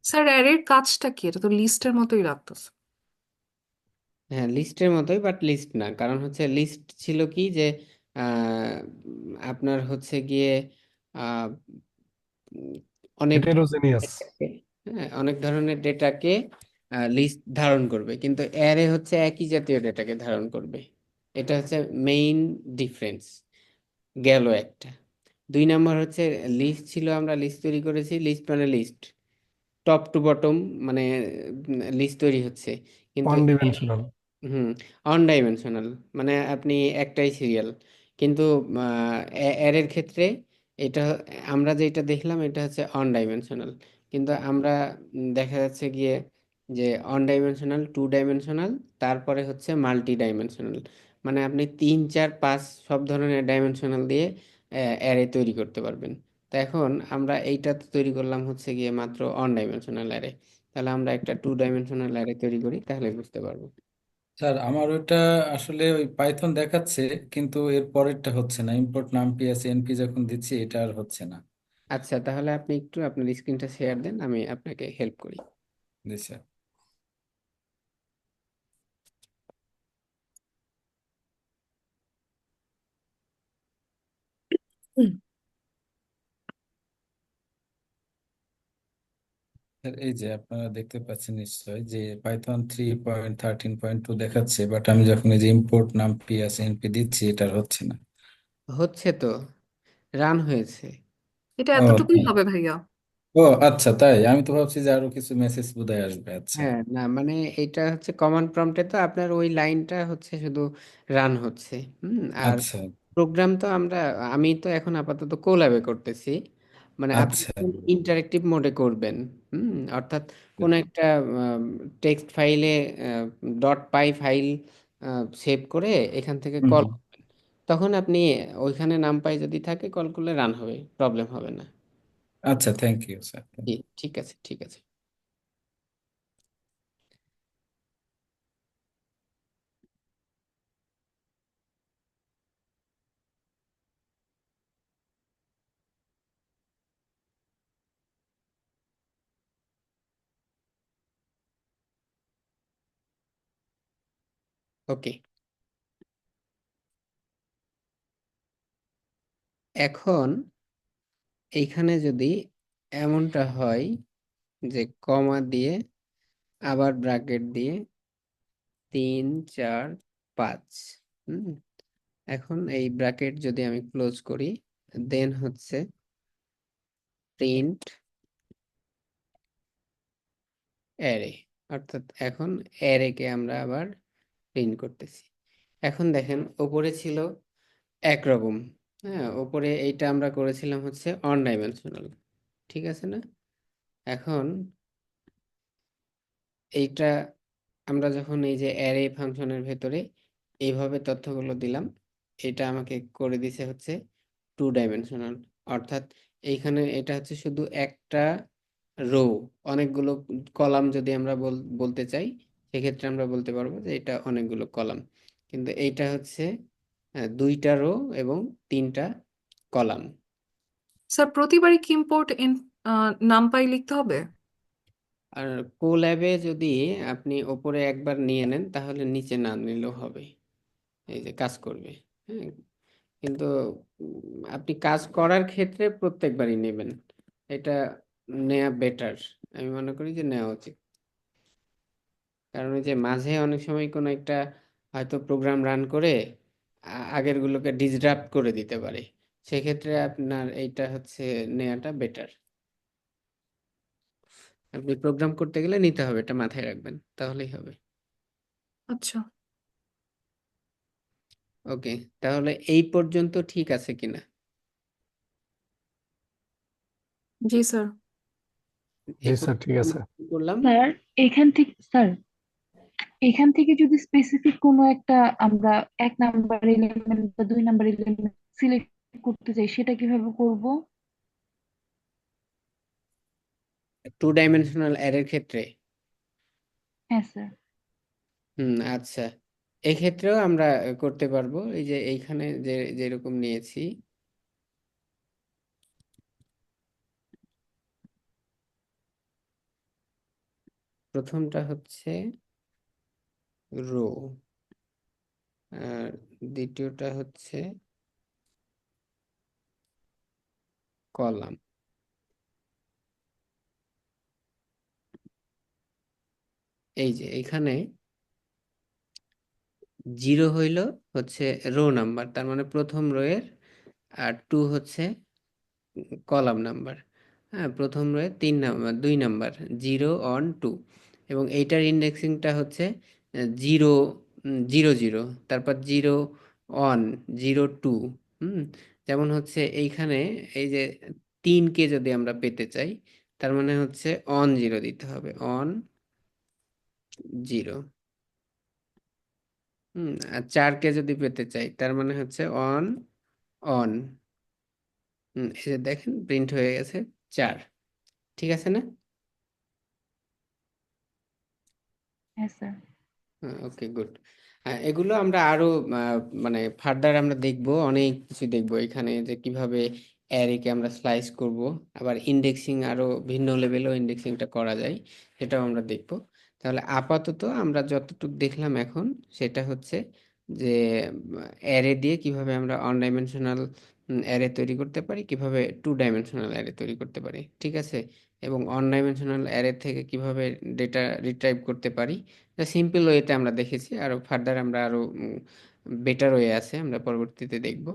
G: স্যার অ্যারের কাজটা কি? এটা তো লিস্টের মতোই লাগতেছে।
A: হ্যাঁ, লিস্টের মতোই, বাট লিস্ট না, কারণ হচ্ছে লিস্ট ছিল কি যে আপনার হচ্ছে গিয়ে আহ, উম, অনেক
E: হেটেরোজেনিয়াস।
A: হ্যাঁ, অনেক ধরনের ডেটাকে লিস্ট ধারণ করবে, কিন্তু অ্যারে হচ্ছে একই জাতীয় ডেটাকে ধারণ করবে। এটা হচ্ছে মেইন ডিফারেন্স গেল একটা। 2 নাম্বার হচ্ছে লিস্ট ছিল, আমরা লিস্ট তৈরি করেছি, লিস্ট মানে লিস্ট টপ টু বটম, মানে লিস্ট তৈরি হচ্ছে, কিন্তু
E: one dimensional.
A: Hmm, on dimensional, মানে আপনি একটাই সিরিয়াল। কিন্তু অ্যারের ক্ষেত্রে এটা আমরা যেটা দেখলাম এটা হচ্ছে অন ডাইমেনশনাল, কিন্তু আমরা দেখা যাচ্ছে গিয়ে যে অন ডাইমেনশনাল, 2 ডাইমেনশনাল, তারপরে হচ্ছে মাল্টি ডাইমেনশনাল, মানে আপনি 3 4 5 সব ধরনের ডাইমেনশনাল দিয়ে অ্যারে তৈরি করতে পারবেন। তো এখন আমরা এইটা তৈরি করলাম হচ্ছে গিয়ে মাত্র অন ডাইমেনশনাল অ্যারে। তাহলে আমরা একটা 2 ডাইমেনশনাল অ্যারে তৈরি করি, তাহলে বুঝতে পারবো।
D: স্যার আমার ওইটা আসলে ওই পাইথন দেখাচ্ছে, কিন্তু এর পরেরটা হচ্ছে না, ইম্পোর্ট নামপি আছে এনপি যখন দিচ্ছি এটা আর হচ্ছে না।
A: আচ্ছা, তাহলে আপনি একটু আপনার স্ক্রিনটা শেয়ার দেন, আমি আপনাকে হেল্প করি।
D: জি স্যার। স্যার এই যে আপনারা দেখতে পাচ্ছেন নিশ্চয় যে পাইথন 3.13.2 দেখাচ্ছে, বাট আমি যখন এই যে ইম্পোর্ট নামপি as এনপি দিচ্ছি এটার হচ্ছে না।
A: হচ্ছে তো, রান হয়েছে।
G: এটা
D: ও
G: এতটুকুই
D: তাই।
G: হবে ভাইয়া।
D: ও আচ্ছা, তাই আমি তো ভাবছি যে আরো কিছু মেসেজ বোধহয় আসবে। আচ্ছা
A: হ্যাঁ, না মানে এটা হচ্ছে কমান্ড প্রম্পটে তো আপনার ওই লাইনটা হচ্ছে শুধু রান হচ্ছে। আর
D: আচ্ছা
A: প্রোগ্রাম তো আমি তো এখন আপাতত কোল্যাবে করতেছি, মানে আপনি
D: আচ্ছা
A: ইন্টারেক্টিভ মোডে করবেন। অর্থাৎ কোন একটা টেক্সট ফাইলে .py ফাইল সেভ করে এখান থেকে
D: হুম
A: কল
D: হুম।
A: করবেন, তখন আপনি ওইখানে নামপাই যদি থাকে কল করলে রান হবে, প্রবলেম হবে না।
D: আচ্ছা, থ্যাংক ইউ স্যার।
A: জি, ঠিক আছে, ঠিক আছে। ওকে, এখন এইখানে যদি এমনটা হয় যে কমা দিয়ে আবার ব্র্যাকেট দিয়ে 3 4 5, হুম এখন এই ব্র্যাকেট যদি আমি ক্লোজ করি, দেন হচ্ছে প্রিন্ট অ্যারে, অর্থাৎ এখন অ্যারেকে আমরা আবার প্রিন্ট করতেছি। এখন দেখেন ওপরে ছিল একরকম, হ্যাঁ, ওপরে এইটা আমরা করেছিলাম হচ্ছে অন ডাইমেনশনাল, ঠিক আছে না? এখন এইটা আমরা যখন এই যে অ্যারে ফাংশনের ভেতরে এইভাবে তথ্যগুলো দিলাম, এটা আমাকে করে দিছে হচ্ছে 2 ডাইমেনশনাল। অর্থাৎ এইখানে এটা হচ্ছে শুধু একটা রো, অনেকগুলো কলাম যদি আমরা বলতে চাই, সেক্ষেত্রে আমরা বলতে পারবো যে এটা অনেকগুলো কলাম। কিন্তু এইটা হচ্ছে 2টা রো এবং 3টা কলাম।
G: স্যার প্রতিবারই কি ইম্পোর্ট নামপাই লিখতে হবে?
A: আর কোল্যাবে যদি আপনি ওপরে একবার নিয়ে নেন তাহলে নিচে না নিলেও হবে, এই যে কাজ করবে। হ্যাঁ, কিন্তু আপনি কাজ করার ক্ষেত্রে প্রত্যেকবারই নেবেন, এটা নেওয়া বেটার, আমি মনে করি যে নেওয়া উচিত। কারণ ওই যে মাঝে অনেক সময় কোনো একটা হয়তো প্রোগ্রাম রান করে আগের গুলোকে ডিসরাপ্ট করে দিতে পারে, সেক্ষেত্রে আপনার এইটা হচ্ছে নেওয়াটা বেটার। আপনি প্রোগ্রাম করতে গেলে নিতে হবে, এটা মাথায় রাখবেন, তাহলেই হবে।
G: আচ্ছা,
A: ওকে, তাহলে এই পর্যন্ত ঠিক আছে কিনা?
G: জি স্যার।
E: জি
A: এই
E: স্যার, ঠিক
A: পর্যন্ত
E: আছে।
A: আমরা কি করলাম?
N: এখান থেকে যদি স্পেসিফিক কোনো একটা আমরা 1 নাম্বার এলিমেন্ট বা 2 নাম্বার এলিমেন্ট সিলেক্ট করতে চাই, সেটা কিভাবে করব?
A: 2 ডাইমেনশনাল অ্যারের ক্ষেত্রে
N: হ্যাঁ স্যার।
A: আচ্ছা, এক্ষেত্রেও আমরা করতে পারবো। এই যে এইখানে যেরকম নিয়েছি, প্রথমটা হচ্ছে রো, আর দ্বিতীয়টা হচ্ছে কলাম। এই যে এখানে 0 হইল হচ্ছে রো নাম্বার, তার মানে প্রথম রো এর, আর 2 হচ্ছে কলাম নাম্বার। হ্যাঁ, প্রথম রোয়ে 3 নাম্বার, 2 নাম্বার, 0 1 2, এবং এইটার ইন্ডেক্সিংটা হচ্ছে 0 0 0, তারপর 0 1 0 2। যেমন হচ্ছে এইখানে এই যে 3কে যদি আমরা পেতে চাই, তার মানে হচ্ছে অন 0 দিতে হবে, অন 0। আর 4কে যদি পেতে চাই তার মানে হচ্ছে অন অন। এই যে দেখেন প্রিন্ট হয়ে গেছে 4, ঠিক আছে না?
N: হ্যাঁ স্যার।
A: ওকে, গুড। এগুলো আমরা আরো মানে ফার্দার আমরা দেখব, অনেক কিছু দেখব এখানে, যে কিভাবে অ্যারেকে আমরা স্লাইস করব, আবার ইন্ডেক্সিং আরো ভিন্ন লেভেলেও ইন্ডেক্সিংটা করা যায়, সেটাও আমরা দেখব। তাহলে আপাতত আমরা যতটুকু দেখলাম এখন, সেটা হচ্ছে যে অ্যারে দিয়ে কিভাবে আমরা অন ডাইমেনশনাল অ্যারে তৈরি করতে পারি, কিভাবে 2 ডাইমেনশনাল অ্যারে তৈরি করতে পারি, ঠিক আছে, এবং 1 ডাইমেনশনাল অ্যারে থেকে কিভাবে ডেটা রিট্রাইভ করতে পারি। সিম্পল ওয়েতে আমরা দেখেছি, আরো ফার্দার আমরা আরো বেটার ওয়ে আছে, আমরা পরবর্তীতে দেখব।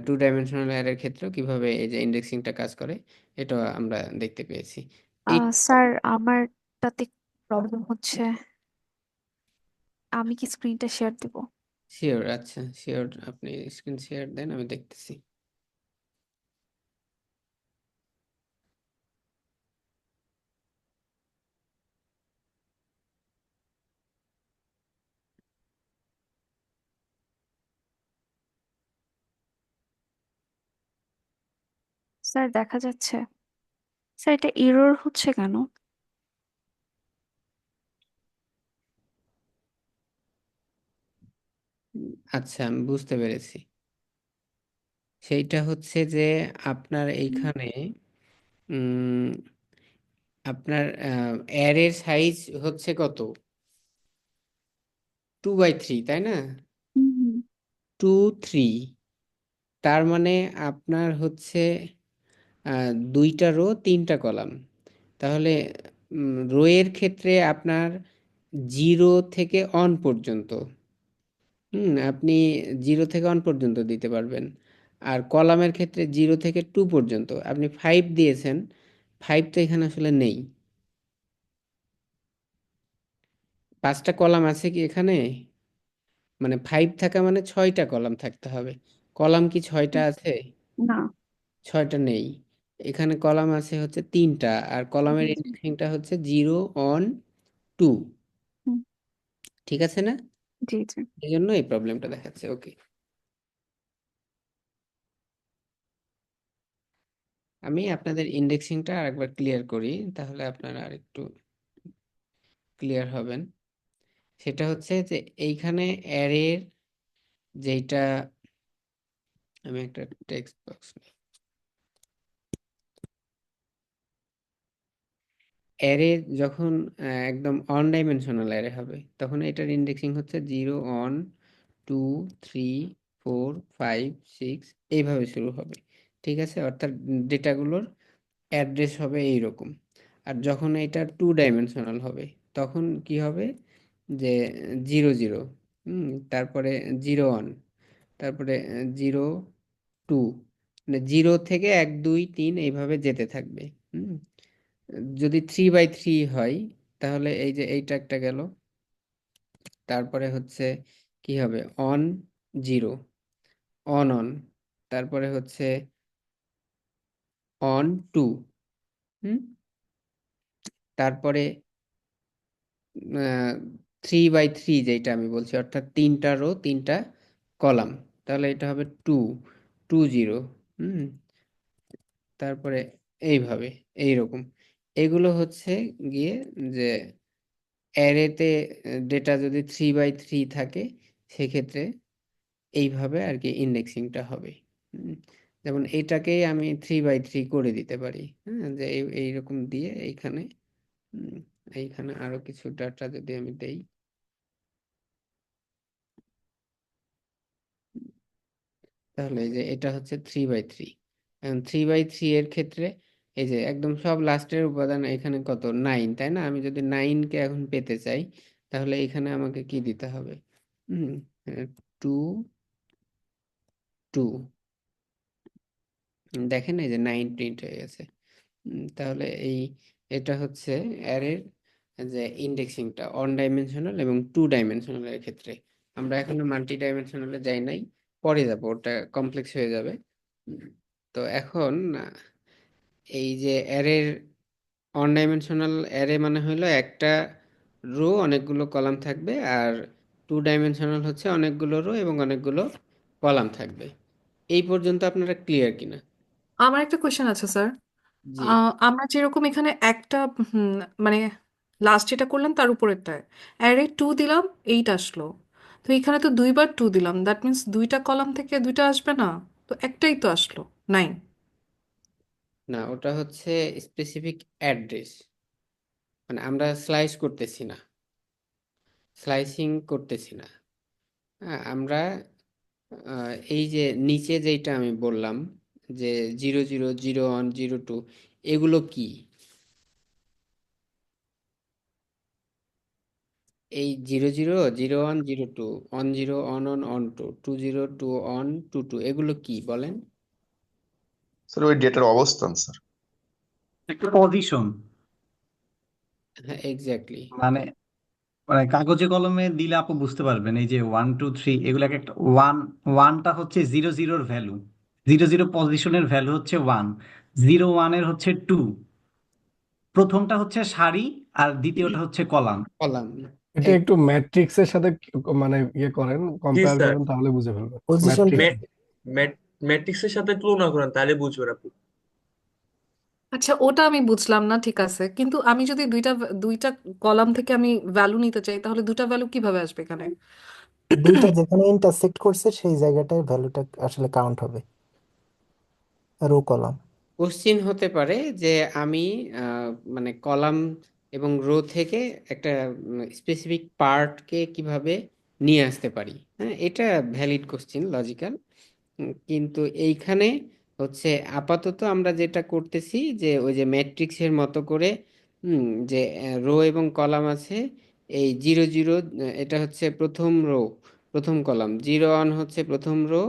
A: 2 ডাইমেনশনাল অ্যারের ক্ষেত্রেও কিভাবে এই যে ইন্ডেক্সিংটা কাজ করে, এটা আমরা দেখতে পেয়েছি। এই
H: স্যার আমারটাতে প্রবলেম হচ্ছে, আমি কি স্ক্রিনটা শেয়ার দিব?
A: শিওর, আচ্ছা শিওর, আপনি স্ক্রিন শেয়ার দেন, আমি দেখতেছি।
H: স্যার দেখা যাচ্ছে? স্যার এটা এরর হচ্ছে কেন?
A: আচ্ছা, আমি বুঝতে পেরেছি। সেইটা হচ্ছে যে আপনার এইখানে উম, আপনার অ্যারের সাইজ হচ্ছে কত, 2/3, তাই না?
H: হুম
A: 2 3, তার মানে আপনার হচ্ছে 2টা রো 3টা কলাম। তাহলে রো এর ক্ষেত্রে আপনার 0 থেকে অন পর্যন্ত, আপনি 0 থেকে 1 পর্যন্ত দিতে পারবেন। আর কলামের ক্ষেত্রে 0 থেকে 2 পর্যন্ত। আপনি 5 দিয়েছেন, 5 তো এখানে আসলে নেই। 5টা কলাম আছে কি এখানে? মানে 5 থাকা মানে 6টা কলাম থাকতে হবে। কলাম কি 6টা আছে?
H: না
A: 6টা নেই। এখানে কলাম আছে হচ্ছে 3টা, আর কলামের
H: জি জি
A: ইন্ডেক্সিংটা হচ্ছে 0 1 2।
H: হুম,
A: ঠিক আছে না?
H: জি জি
A: এই জন্য এই প্রবলেমটা দেখাচ্ছে। ওকে, আমি আপনাদের ইন্ডেক্সিংটা আরেকবার ক্লিয়ার করি, তাহলে আপনারা আরেকটু ক্লিয়ার হবেন। সেটা হচ্ছে যে এইখানে অ্যারের যেটা, আমি একটা টেক্সট বক্স নিই। অ্যারে যখন একদম অন ডাইমেনশনাল অ্যারে হবে, তখন এটার ইন্ডেক্সিং হচ্ছে 0 1 2 3 4 5 6, এইভাবে শুরু হবে। ঠিক আছে, অর্থাৎ ডেটাগুলোর অ্যাড্রেস হবে এইরকম। আর যখন এটা 2 ডাইমেনশনাল হবে, তখন কি হবে, যে 0 0, তারপরে 0 1, তারপরে 0 2, মানে 0 থেকে 1 2 3 এইভাবে যেতে থাকবে। হুম যদি 3/3 হয়, তাহলে এই যে এইটা একটা গেল, তারপরে হচ্ছে কি হবে, অন 0, অন অন, তারপরে হচ্ছে অন 2, হুম তারপরে 3/3 যেটা আমি বলছি, অর্থাৎ 3টা রো 3টা কলাম, তাহলে এটা হবে 2 2 0, হুম তারপরে এইভাবে, এইরকম। এগুলো হচ্ছে গিয়ে যে অ্যারেতে ডেটা যদি 3/3 থাকে, সেক্ষেত্রে এইভাবে আর কি ইন্ডেক্সিংটা হবে। হুম, যেমন এটাকেই আমি 3/3 করে দিতে পারি, হ্যাঁ, যে এইরকম দিয়ে এইখানে, হুম, এইখানে আরো কিছু ডাটা যদি আমি দেই, তাহলে এই যে এটা হচ্ছে 3/3। এখন 3/3 এর ক্ষেত্রে এই যে একদম সব লাস্টের উপাদান এখানে কত, 9, তাই না? আমি যদি 9কে এখন পেতে চাই, তাহলে এখানে আমাকে কি দিতে হবে, 2 2, দেখেন এই যে 9 প্রিন্ট হয়ে গেছে। তাহলে এটা হচ্ছে অ্যারের যে ইন্ডেক্সিংটা অন ডাইমেনশনাল এবং 2 ডাইমেনশনালের ক্ষেত্রে। আমরা এখনো মাল্টি ডাইমেনশনালে যাই নাই, পরে যাব, ওটা কমপ্লেক্স হয়ে যাবে। উম, তো এখন এই যে অ্যারের অন ডাইমেনশনাল অ্যারে মানে হলো একটা রো অনেকগুলো কলাম থাকবে, আর 2 ডাইমেনশনাল হচ্ছে অনেকগুলো রো এবং অনেকগুলো কলাম থাকবে। এই পর্যন্ত আপনারা ক্লিয়ার কিনা?
G: আমার একটা কোয়েশ্চেন আছে স্যার।
A: জি
G: আমরা যেরকম এখানে একটা হুম, মানে লাস্ট যেটা করলাম তার উপরেরটায় অ্যারে 2 দিলাম, 8 আসলো। তো এখানে তো 2 বার 2 দিলাম, দ্যাট মিন্স 2টা কলাম থেকে 2টা আসবে না, তো একটাই তো আসলো, 9।
A: না, ওটা হচ্ছে স্পেসিফিক অ্যাড্রেস, মানে আমরা স্লাইস করতেছি না, স্লাইসিং করতেছি না। হ্যাঁ, আমরা এই যে নিচে যেটা আমি বললাম যে 00, 01, 02 এগুলো কি? এই 00, 01, 02, 10, on 2, 20, 21, 22 এগুলো কি বলেন?
M: স্যার ওই ডেটার অবস্থান স্যার।
C: একটা পজিশন,
A: হ্যাঁ, এক্স্যাক্টলি।
C: মানে মানে কাগজে কলমে দিলে আপু বুঝতে পারবেন, এই যে 1 2 3 এগুলাকে একটা ওয়ান, ওয়ানটা হচ্ছে 00-এর ভ্যালু, 00 পজিশনের ভ্যালু হচ্ছে 1, 01-এর হচ্ছে 2, প্রথমটা হচ্ছে সারি আর দ্বিতীয়টা হচ্ছে কলাম।
A: কলাম।
E: এটা একটু ম্যাট্রিক্সের সাথে মানে ইয়ে করেন,
O: জি
E: কম্পেয়ার
O: স্যার,
E: করেন, তাহলে বুঝে ফেলবেন।
I: পজিশন
E: ম্যাট্রিক্স
O: ম্যাট্রিক্সের সাথে তুলনা করেন তাহলে বুঝবেন আপনি।
G: আচ্ছা, ওটা আমি বুঝলাম না, ঠিক আছে, কিন্তু আমি যদি দুইটা কলাম থেকে আমি ভ্যালু নিতে চাই, তাহলে দুটা ভ্যালু কিভাবে আসবে এখানে?
I: দুইটা যেখানে ইন্টারসেক্ট করছে সেই জায়গাটায় ভ্যালুটা আসলে কাউন্ট হবে, রো কলাম।
A: কোশ্চিন হতে পারে যে আমি মানে কলাম এবং রো থেকে একটা স্পেসিফিক পার্টকে কিভাবে নিয়ে আসতে পারি। হ্যাঁ, এটা ভ্যালিড কোশ্চিন, লজিক্যাল। কিন্তু এইখানে হচ্ছে আপাতত আমরা যেটা করতেছি যে ওই যে ম্যাট্রিক্সের মতো করে যে রো এবং কলাম আছে। এই 00 এটা হচ্ছে প্রথম রো, প্রথম কলাম। 01 হচ্ছে প্রথম রো,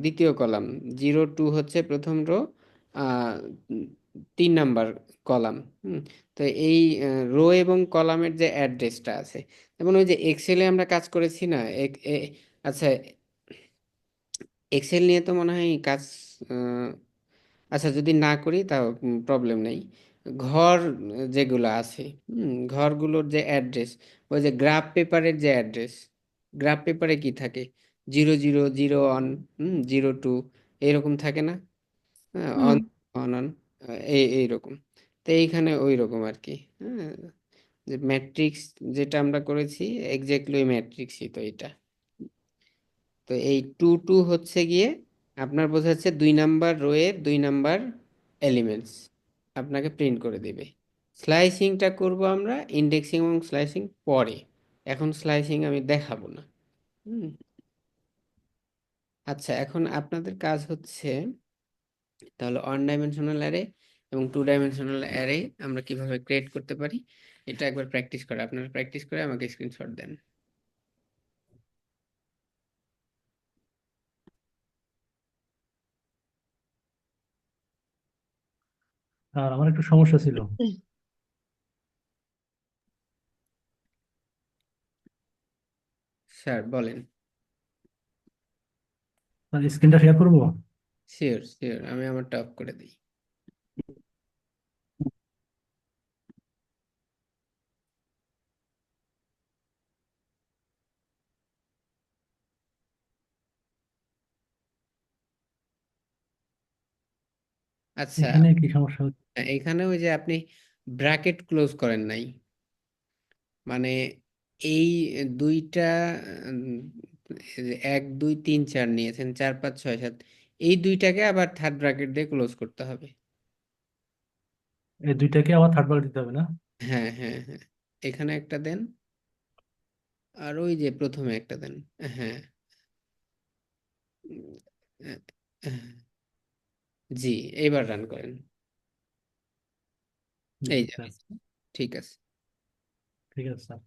A: দ্বিতীয় কলাম। 02 হচ্ছে প্রথম রো, 3 নাম্বার কলাম। হুম তো এই রো এবং কলামের যে অ্যাড্রেসটা আছে, যেমন ওই যে এক্সেলে আমরা কাজ করেছি না, আচ্ছা, এক্সেল নিয়ে তো মনে হয় কাজ, আহ, আচ্ছা যদি না করি তাও প্রবলেম নেই। ঘর যেগুলো আছে, ঘরগুলোর যে অ্যাড্রেস, ওই যে গ্রাফ পেপারের যে অ্যাড্রেস, গ্রাফ পেপারে কি থাকে? 00, 01, 02 এরকম থাকে না? হ্যাঁ,
G: হুম।
A: অন অন অন এইরকম। তো এইখানে ওই রকম আর কি। হ্যাঁ, যে ম্যাট্রিক্স যেটা আমরা করেছি, এক্স্যাক্টলি ম্যাট্রিক্সই তো এটা। তো এই 2 হচ্ছে গিয়ে আপনার বোঝাচ্ছে 2 নাম্বার রোয়ের 2 নাম্বার এলিমেন্টস আপনাকে প্রিন্ট করে দেবে। স্লাইসিংটা করব আমরা, ইন্ডেক্সিং এবং স্লাইসিং পরে, এখন স্লাইসিং আমি দেখাবো না। হুম আচ্ছা, এখন আপনাদের কাজ হচ্ছে তাহলে 1 ডাইমেনশনাল অ্যারে এবং 2 ডাইমেনশনাল অ্যারে আমরা কিভাবে ক্রিয়েট করতে পারি এটা একবার প্র্যাকটিস করে, আপনারা প্র্যাকটিস করে আমাকে স্ক্রিনশট দেন।
J: আর আমার একটু সমস্যা ছিল।
A: স্যার বলেন।
J: স্ক্রিনটা শেয়ার করবো?
A: শিওর শিওর, আমি আমারটা অফ করে দিই। আচ্ছা,
J: এখানে কি সমস্যা হচ্ছে?
A: এখানে ওই যে আপনি ব্র্যাকেট ক্লোজ করেন নাই, মানে এই দুইটা, উম, এই যে 1 2 3 4 নিয়েছেন, 4 5 6 7, এই দুইটাকে আবার থার্ড ব্র্যাকেট দিয়ে ক্লোজ করতে হবে।
J: এই দুইটাকে আবার থার্ড বার দিতে হবে না?
A: হ্যাঁ হ্যাঁ হ্যাঁ, এখানে একটা দেন, আর ওই যে প্রথমে একটা দেন। হ্যাঁ, উম, আহ, আহ, জি, এইবার রান করেন।
J: জি
A: এই যে
J: স্যার,
A: হয়েছে। ঠিক আছে।
J: ঠিক আছে স্যার।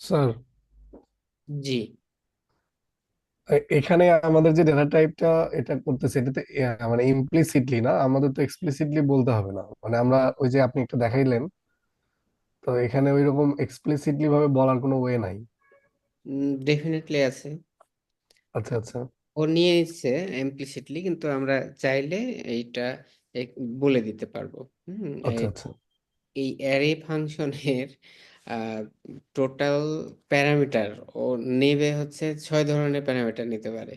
E: স্যার
A: জি।
E: এখানে আমাদের যে ডেটা টাইপটা এটা করতেছে এটাতে মানে ইমপ্লিসিটলি না, আমাদের তো এক্সপ্লিসিটলি বলতে হবে না, মানে আমরা ওই যে আপনি একটু দেখাইলেন, তো এখানে ওই রকম এক্সপ্লিসিটলি ভাবে বলার কোনো ওয়ে নাই।
A: ডেফিনেটলি আছে।
E: আচ্ছা আচ্ছা
A: ও নিয়ে নিচ্ছে ইমপ্লিসিটলি, কিন্তু আমরা চাইলে এইটা বলে দিতে পারবো।
E: আচ্ছা আচ্ছা
A: এই অ্যারে ফাংশনের টোটাল প্যারামিটার ও নেবে হচ্ছে 6 ধরনের প্যারামিটার নিতে পারে।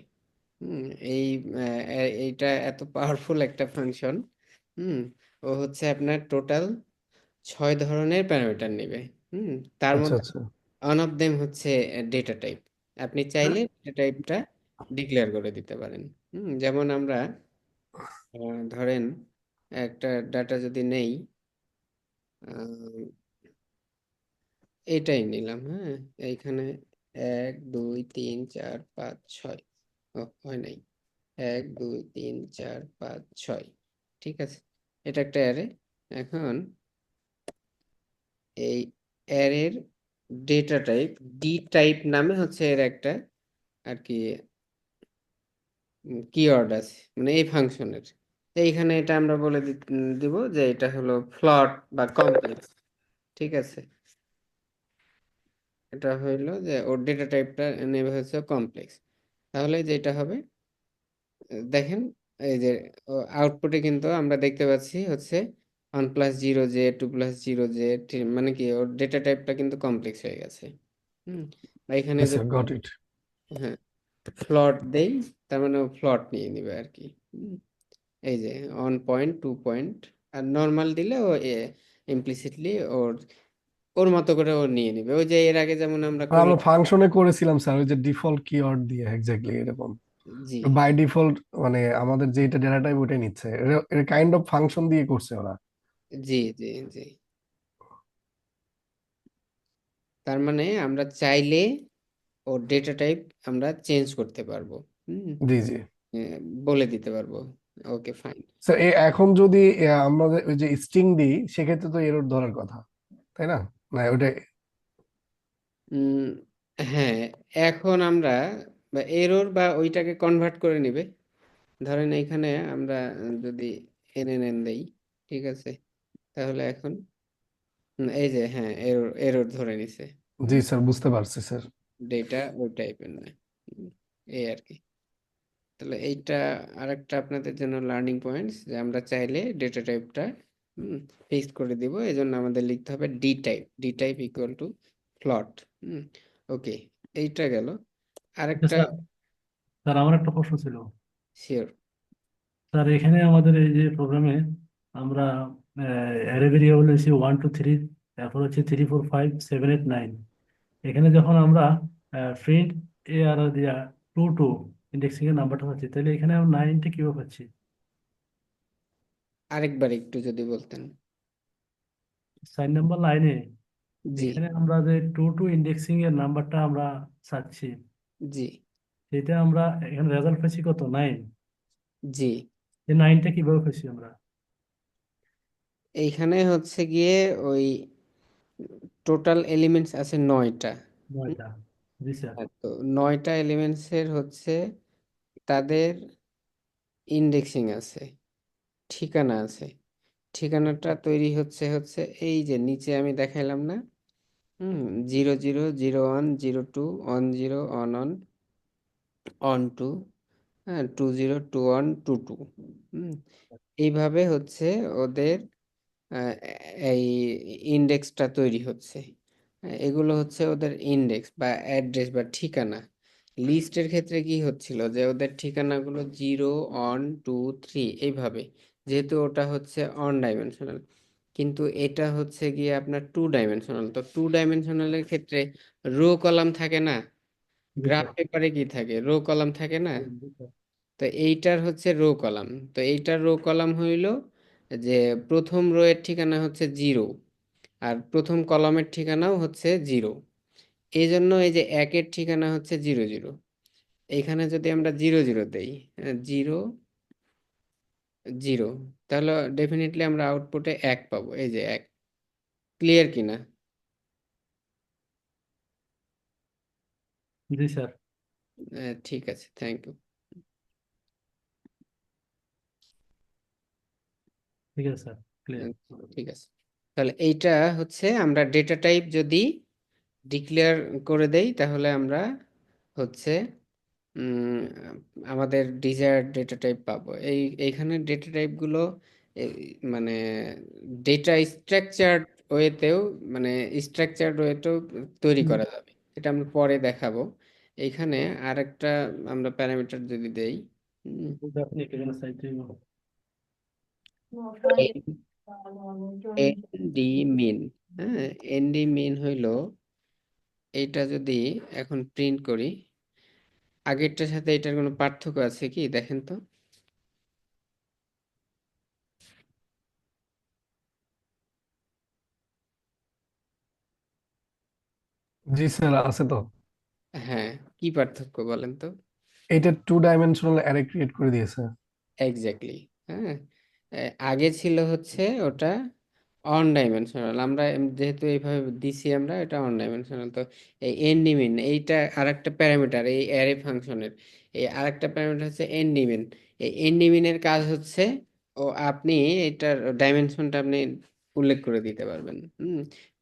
A: হুম, এই এইটা এত পাওয়ারফুল একটা ফাংশন। হুম, ও হচ্ছে আপনার টোটাল 6 ধরনের প্যারামিটার নেবে। হুম, তার
E: আচ্ছা
A: মধ্যে
E: আচ্ছা
A: ওয়ান অফ দেম হচ্ছে ডেটা টাইপ। আপনি চাইলে ডেটা টাইপটা ডিক্লেয়ার করে দিতে পারেন। যেমন আমরা ধরেন একটা ডাটা যদি নেই, এটাই নিলাম। হ্যাঁ, এইখানে 1 2 3 4 5 6, হয় নাই, 1 2 3 4 5 6, ঠিক আছে, এটা একটা অ্যারে। এখন এই অ্যারের ডেটা টাইপ ডি টাইপ নামে হচ্ছে এর একটা আর কি কিওয়ার্ড আছে, মানে এই ফাংশনের। এইখানে এটা আমরা বলে দিব যে এটা হলো ফ্লট বা কমপ্লেক্স, ঠিক আছে। এটা হইলো যে ওর ডেটা টাইপটা নেবে হচ্ছে কমপ্লেক্স। তাহলে যেটা হবে, দেখেন এই যে আউটপুটে কিন্তু আমরা দেখতে পাচ্ছি হচ্ছে 1+0 j 2+0 j, মানে কি ওর ডেটা টাইপটা কিন্তু কমপ্লেক্স হয়ে গেছে। বা এখানে
E: স্যার
A: যদি,
E: গট ইট।
A: হ্যাঁ, ফ্লট দেই, তার মানে ও ফ্লট নিয়ে নিবে আর কি। এই যে 1 পয়েন্ট 2 পয়েন্ট, আর নর্মাল দিলে ও ইমপ্লিসিটলি ওর ওর মতো করে ও নিয়ে নিবে, ওই যে এর আগে যেমন আমরা
E: আমরা
A: করলাম।
E: ফাংশনে করেছিলাম স্যার ওই যে ডিফল্ট কিওয়ার্ড দিয়ে এক্স্যাক্টলি এরকম,
A: জি
E: বাই ডিফল্ট মানে আমাদের যেটা ডেটা টাইপ ওইটাই নিচ্ছে, এর কাইন্ড অফ ফাংশন দিয়ে করছে ওরা।
A: জি জি জি। তার মানে আমরা চাইলে ওর ডেটা টাইপ আমরা চেঞ্জ করতে পারবো। হুম,
E: জি জি
A: বলে দিতে পারবো। ওকে, ফাইন।
E: স্যার এখন যদি আমরা ওই যে স্ট্রিং দিই সেক্ষেত্রে তো এরর ধরার কথা, তাই না? না ওটা
A: উম, হ্যাঁ, এখন আমরা এরর বা ওইটাকে কনভার্ট করে নিবে। ধরেন এখানে আমরা যদি এনএন দেই, ঠিক আছে, তাহলে এখন এই যে হ্যাঁ, এরর এরর ধরে নিছে।
E: জি স্যার বুঝতে পারছি স্যার।
A: ডেটা ওই টাইপের না। হুম, এই আর কি। তাহলে এইটা আরেকটা আপনাদের জন্য লার্নিং পয়েন্টস, যে আমরা চাইলে ডেটা টাইপটা ফিক্স করে দিব। এই জন্য আমাদের লিখতে হবে ডি টাইপ ইকুয়াল টু ফ্লট। ওকে, এইটা গেল। আরেকটা,
J: স্যার, স্যার আমার একটা প্রশ্ন ছিল।
A: শিওর।
J: স্যার এখানে আমাদের এই যে প্রোগ্রামে আমরা অ্যারে ভেরিয়েবল হচ্ছে 1 2 3, তারপর হচ্ছে 3 4 5 7 8 9। এখানে যখন আমরা প্রিন্ট এ আর দিয়া 2 2 ইন্ডেক্সিং এর নাম্বারটা পাচ্ছি, তাহলে এখানে আমরা 9টা কিভাবে পাচ্ছি?
A: আরেকবার একটু যদি বলতেন।
J: 4 নম্বর লাইনে
A: জি
J: এখানে আমরা যে 2 2 ইন্ডেক্সিং এর নাম্বারটা আমরা চাচ্ছি,
A: জি
J: সেটা আমরা এখানে রেজাল্ট পাচ্ছি কত? 9।
A: জি।
J: এই 9টা কিভাবে পাচ্ছি আমরা?
A: এইখানে হচ্ছে গিয়ে ওই টোটাল এলিমেন্টস আছে 9টা।
J: 9টা। জি স্যার।
A: তো 9টা এলিমেন্টসের হচ্ছে তাদের ইন্ডেক্সিং আছে, ঠিকানা আছে। ঠিকানাটা তৈরি হচ্ছে হচ্ছে এই যে নিচে আমি দেখাইলাম না, 00 01 02 10 11 12, হ্যাঁ, 20 21 22। এইভাবে হচ্ছে ওদের আহ, এই ইন্ডেক্সটা তৈরি হচ্ছে। এগুলো হচ্ছে ওদের ইন্ডেক্স বা অ্যাড্রেস বা ঠিকানা। লিস্টের ক্ষেত্রে কি হচ্ছিল যে ওদের ঠিকানাগুলো 0 1 2 3 এইভাবে, যেহেতু ওটা হচ্ছে অন ডাইমেনশনাল। কিন্তু এটা হচ্ছে গিয়ে আপনার 2 ডাইমেনশনাল। তো 2 ডাইমেনশনালের ক্ষেত্রে রো কলাম থাকে না,
J: জি
A: গ্রাফ
J: স্যার।
A: পেপারে কি থাকে, রো কলাম থাকে না।
J: জি স্যার।
A: তো এইটার হচ্ছে রো কলাম। তো এইটার রো কলাম হইল যে প্রথম রো এর ঠিকানা হচ্ছে 0, আর প্রথম কলামের ঠিকানাও হচ্ছে 0। এই জন্য এই যে একের ঠিকানা হচ্ছে 0 0। এইখানে যদি আমরা 0 0 দেই, 0 0, তাহলে ডেফিনেটলি আমরা আউটপুটে 1 পাবো। এই যে 1। ক্লিয়ার কিনা?
J: জি স্যার,
A: ঠিক আছে, থ্যাংক ইউ।
J: ঠিক আছে স্যার, ক্লিয়ার।
A: ঠিক আছে, তাহলে এইটা হচ্ছে আমরা ডেটা টাইপ যদি ডিক্লেয়ার করে দেই তাহলে আমরা হচ্ছে উম, আমাদের ডিজায়ার্ড ডেটা টাইপ পাবো। এইখানে ডেটা টাইপগুলো মানে ডেটা স্ট্রাকচার্ড ওয়েতেও মানে স্ট্রাকচার্ড ওয়েতেও তৈরি করা যাবে, এটা আমরা পরে দেখাবো। এইখানে আরেকটা আমরা প্যারামিটার যদি দেই
J: আপনি এখানে সাইড
A: এনডি মিন। হ্যাঁ, এনডি মিন হইলো এইটা যদি এখন প্রিন্ট করি, আগেরটার সাথে এটার কোনো পার্থক্য আছে কি দেখেন তো।
E: জি স্যার, আছে তো।
A: হ্যাঁ, কি পার্থক্য বলেন তো।
E: এটা 2 ডাইমেনশনাল অ্যারে ক্রিয়েট করে দিয়েছে।
A: এক্স্যাক্টলি। হ্যাঁ, আগে ছিল হচ্ছে ওটা অন ডাইমেনশনাল, আমরা যেহেতু এইভাবে দিছি আমরা এটা অন ডাইমেনশনাল। তো এই এনডিমিন এইটা আরেকটা প্যারামিটার এই অ্যারে ফাংশনের, এই আরেকটা প্যারামিটার হচ্ছে এনডিমিন। এই এনডিমিনের কাজ হচ্ছে ও আপনি এটার ডাইমেনশনটা আপনি উল্লেখ করে দিতে পারবেন।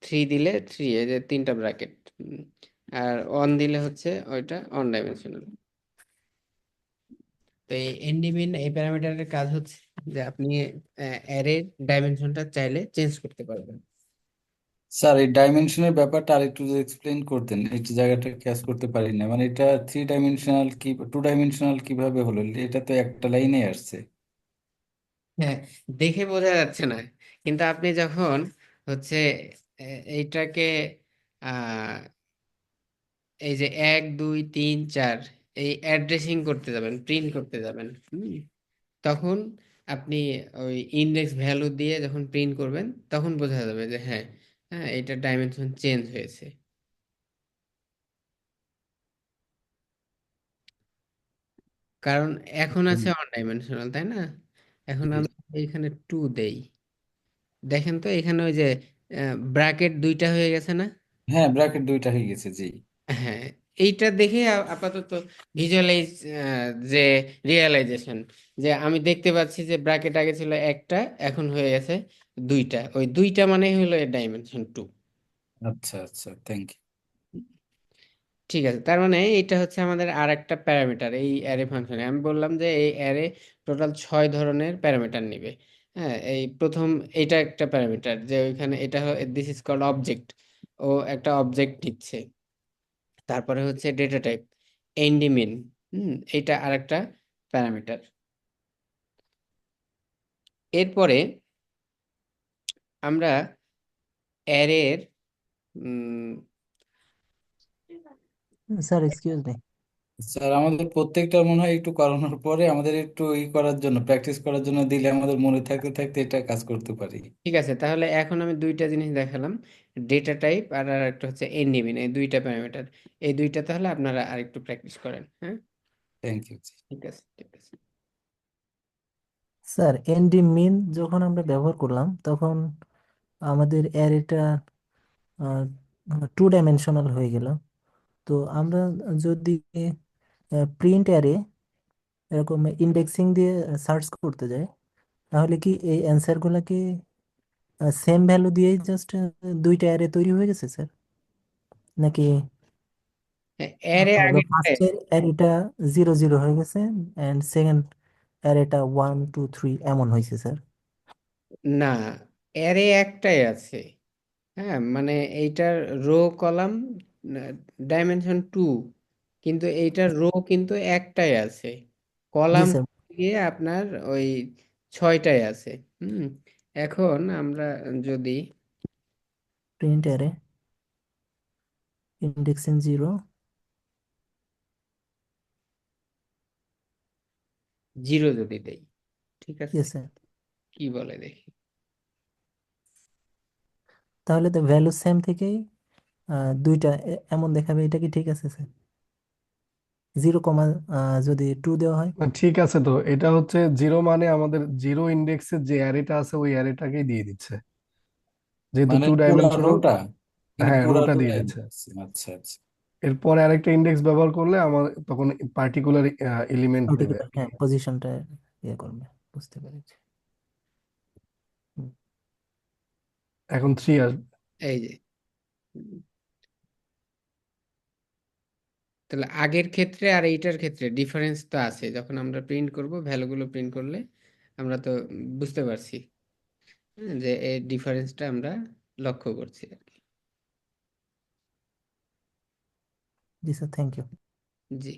A: 3 দিলে 3, এই যে 3টা ব্র্যাকেট, আর অন দিলে হচ্ছে ওইটা অন ডাইমেনশনাল। তো এই এনডিমিন এই প্যারামিটারের কাজ হচ্ছে যে আপনি অ্যারের ডাইমেনশনটা চাইলে চেঞ্জ করতে পারবেন।
D: স্যার, এই ডাইমেনশনের ব্যাপারটা আর একটু যদি এক্সপ্লেন করতেন, এই জায়গাটা ক্যাচ করতে পারি না। মানে এটা 3 ডাইমেনশনাল কি 2 ডাইমেনশনাল কিভাবে হলো? এটা তো একটা লাইনে আসছে।
A: হ্যাঁ, দেখে বোঝা যাচ্ছে না, কিন্তু আপনি যখন হচ্ছে এইটাকে আহ এই যে 1 2 3 4 এই অ্যাড্রেসিং করতে যাবেন, প্রিন্ট করতে যাবেন, তখন আপনি ওই ইন্ডেক্স ভ্যালু দিয়ে যখন প্রিন্ট করবেন তখন বোঝা যাবে যে হ্যাঁ, হ্যাঁ এটা ডাইমেনশন চেঞ্জ হয়েছে। কারণ এখন আছে অন ডাইমেনশনাল, তাই না? এখন
D: জি।
A: আমি এইখানে 2 দেই, দেখেন তো এখানে ওই যে ব্র্যাকেট 2টা হয়ে গেছে না?
D: হ্যাঁ, ব্র্যাকেট 2টা হয়ে গেছে, জি।
A: হ্যাঁ, এইটা দেখে আপাতত ভিজুয়ালাইজ, যে রিয়েলাইজেশন, যে আমি দেখতে পাচ্ছি যে ব্র্যাকেট আগে ছিল একটা, এখন হয়ে গেছে 2টা, ওই 2টা মানে হলো এর ডাইমেনশন 2।
D: আচ্ছা আচ্ছা, থ্যাংক ইউ।
A: ঠিক আছে, তার মানে এটা হচ্ছে আমাদের আর একটা প্যারামিটার এই অ্যারে ফাংশনে। আমি বললাম যে এই অ্যারে টোটাল 6 ধরনের প্যারামিটার নিবে। হ্যাঁ, এই প্রথম এটা একটা প্যারামিটার, যে ওইখানে এটা দিস ইজ কল্ড অবজেক্ট, ও একটা অবজেক্ট নিচ্ছে। তারপরে হচ্ছে ডেটা টাইপ এন্ডিমিন, এটা আরেকটা প্যারামিটার। এরপরে আমরা অ্যারের
I: স্যার এক্সকিউজ মি।
D: স্যার, আমাদের প্রত্যেকটা মনে হয় একটু করানোর পরে আমাদের একটু করার জন্য, প্র্যাকটিস করার জন্য দিলে আমাদের মনে থাকতে থাকতে এটা কাজ করতে পারি।
A: ঠিক আছে, তাহলে এখন আমি 2টা জিনিস দেখালাম, ডেটা টাইপ আর আরেকটা হচ্ছে এন্ডিমিন, এই 2টা প্যারামিটার। এই 2টা তাহলে আপনারা আরেকটু প্র্যাকটিস করেন। হ্যাঁ,
D: থ্যাংক ইউ।
A: ঠিক আছে, ঠিক আছে।
I: স্যার এনডি মিন যখন আমরা ব্যবহার করলাম তখন আমাদের অ্যারেটা 2 ডাইমেনশনাল হয়ে গেল। তো আমরা যদি প্রিন্ট অ্যারে এরকম ইন্ডেক্সিং দিয়ে সার্চ করতে যাই, তাহলে কি এই অ্যান্সার গুলা কি সেম ভ্যালু দিয়েই জাস্ট 2টা অ্যারে তৈরি হয়ে গেছে স্যার, নাকি
A: অ্যারে আগে
I: ফার্স্টের অ্যারেটা 0 0 হয়ে গেছে এন্ড সেকেন্ড অ্যারেটা 1 2 3 এমন হয়েছে স্যার?
A: না, অ্যারে একটাই আছে। হ্যাঁ, মানে এইটার রো কলাম ডাইমেনশন 2, কিন্তু এইটার রো কিন্তু একটাই আছে,
I: জি
A: কলাম
I: স্যার।
A: দিয়ে আপনার ওই 6টাই আছে। এখন আমরা যদি
I: প্রিন্ট অ্যারে ইন্ডেক্সিং 0।
A: 0 যদি দেই, ঠিক আছে,
I: ইয়েস স্যার।
A: কি বলে দেখি।
I: তাহলে তো ভ্যালু সেম থেকেই 2টা এমন দেখাবে, এটা কি ঠিক আছে স্যার? 0 যদি 2 দেওয়া হয়?
E: না, ঠিক আছে, তো এটা হচ্ছে 0 মানে আমাদের 0 ইন্ডেক্সের যে অ্যারেটা আছে ওই অ্যারেটাকেই দিয়ে দিচ্ছে, যেহেতু
D: মানে
E: টু
D: পুরা
E: ডাইমেনশনাল।
D: রোটা, এখানে
E: হ্যাঁ,
D: পুরা
E: রোটা দিয়ে
D: রোটাই
E: দিচ্ছে।
D: আচ্ছা আচ্ছা।
E: এরপরে আরেকটা ইন্ডেক্স ব্যবহার করলে আমার তখন পার্টিকুলার এলিমেন্ট দেবে
I: পার্টিকুলার, হ্যাঁ, পজিশনটা ইয়ে করবে। বুঝতে পেরেছি। হুম।
E: এখন 3 আসবে।
A: এই যে উম, তাহলে আগের ক্ষেত্রে আর এইটার ক্ষেত্রে ডিফারেন্স তো আছে, যখন আমরা প্রিন্ট করব ভ্যালুগুলো প্রিন্ট করলে আমরা তো বুঝতে পারছি যে এই ডিফারেন্সটা আমরা লক্ষ্য করছি আর কি।
I: জি স্যার, থ্যাংক ইউ।
A: জি।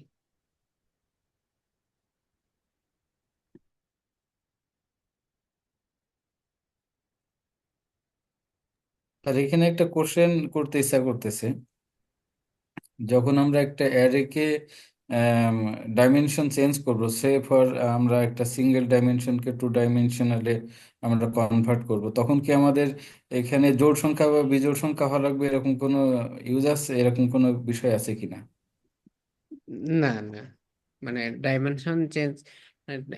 D: আর এখানে একটা কোশ্চেন করতে ইচ্ছা করতেছে, যখন আমরা একটা অ্যারেকে ডাইমেনশন চেঞ্জ করব, সে ফর আমরা একটা সিঙ্গেল ডাইমেনশনকে টু ডাইমেনশনালে আমরা কনভার্ট করব, তখন কি আমাদের এখানে জোড় সংখ্যা বা বিজোড় সংখ্যা হওয়া লাগবে, এরকম কোনো ইউজ আছে, এরকম কোনো বিষয় আছে কিনা?
A: না না, মানে ডাইমেনশন চেঞ্জ,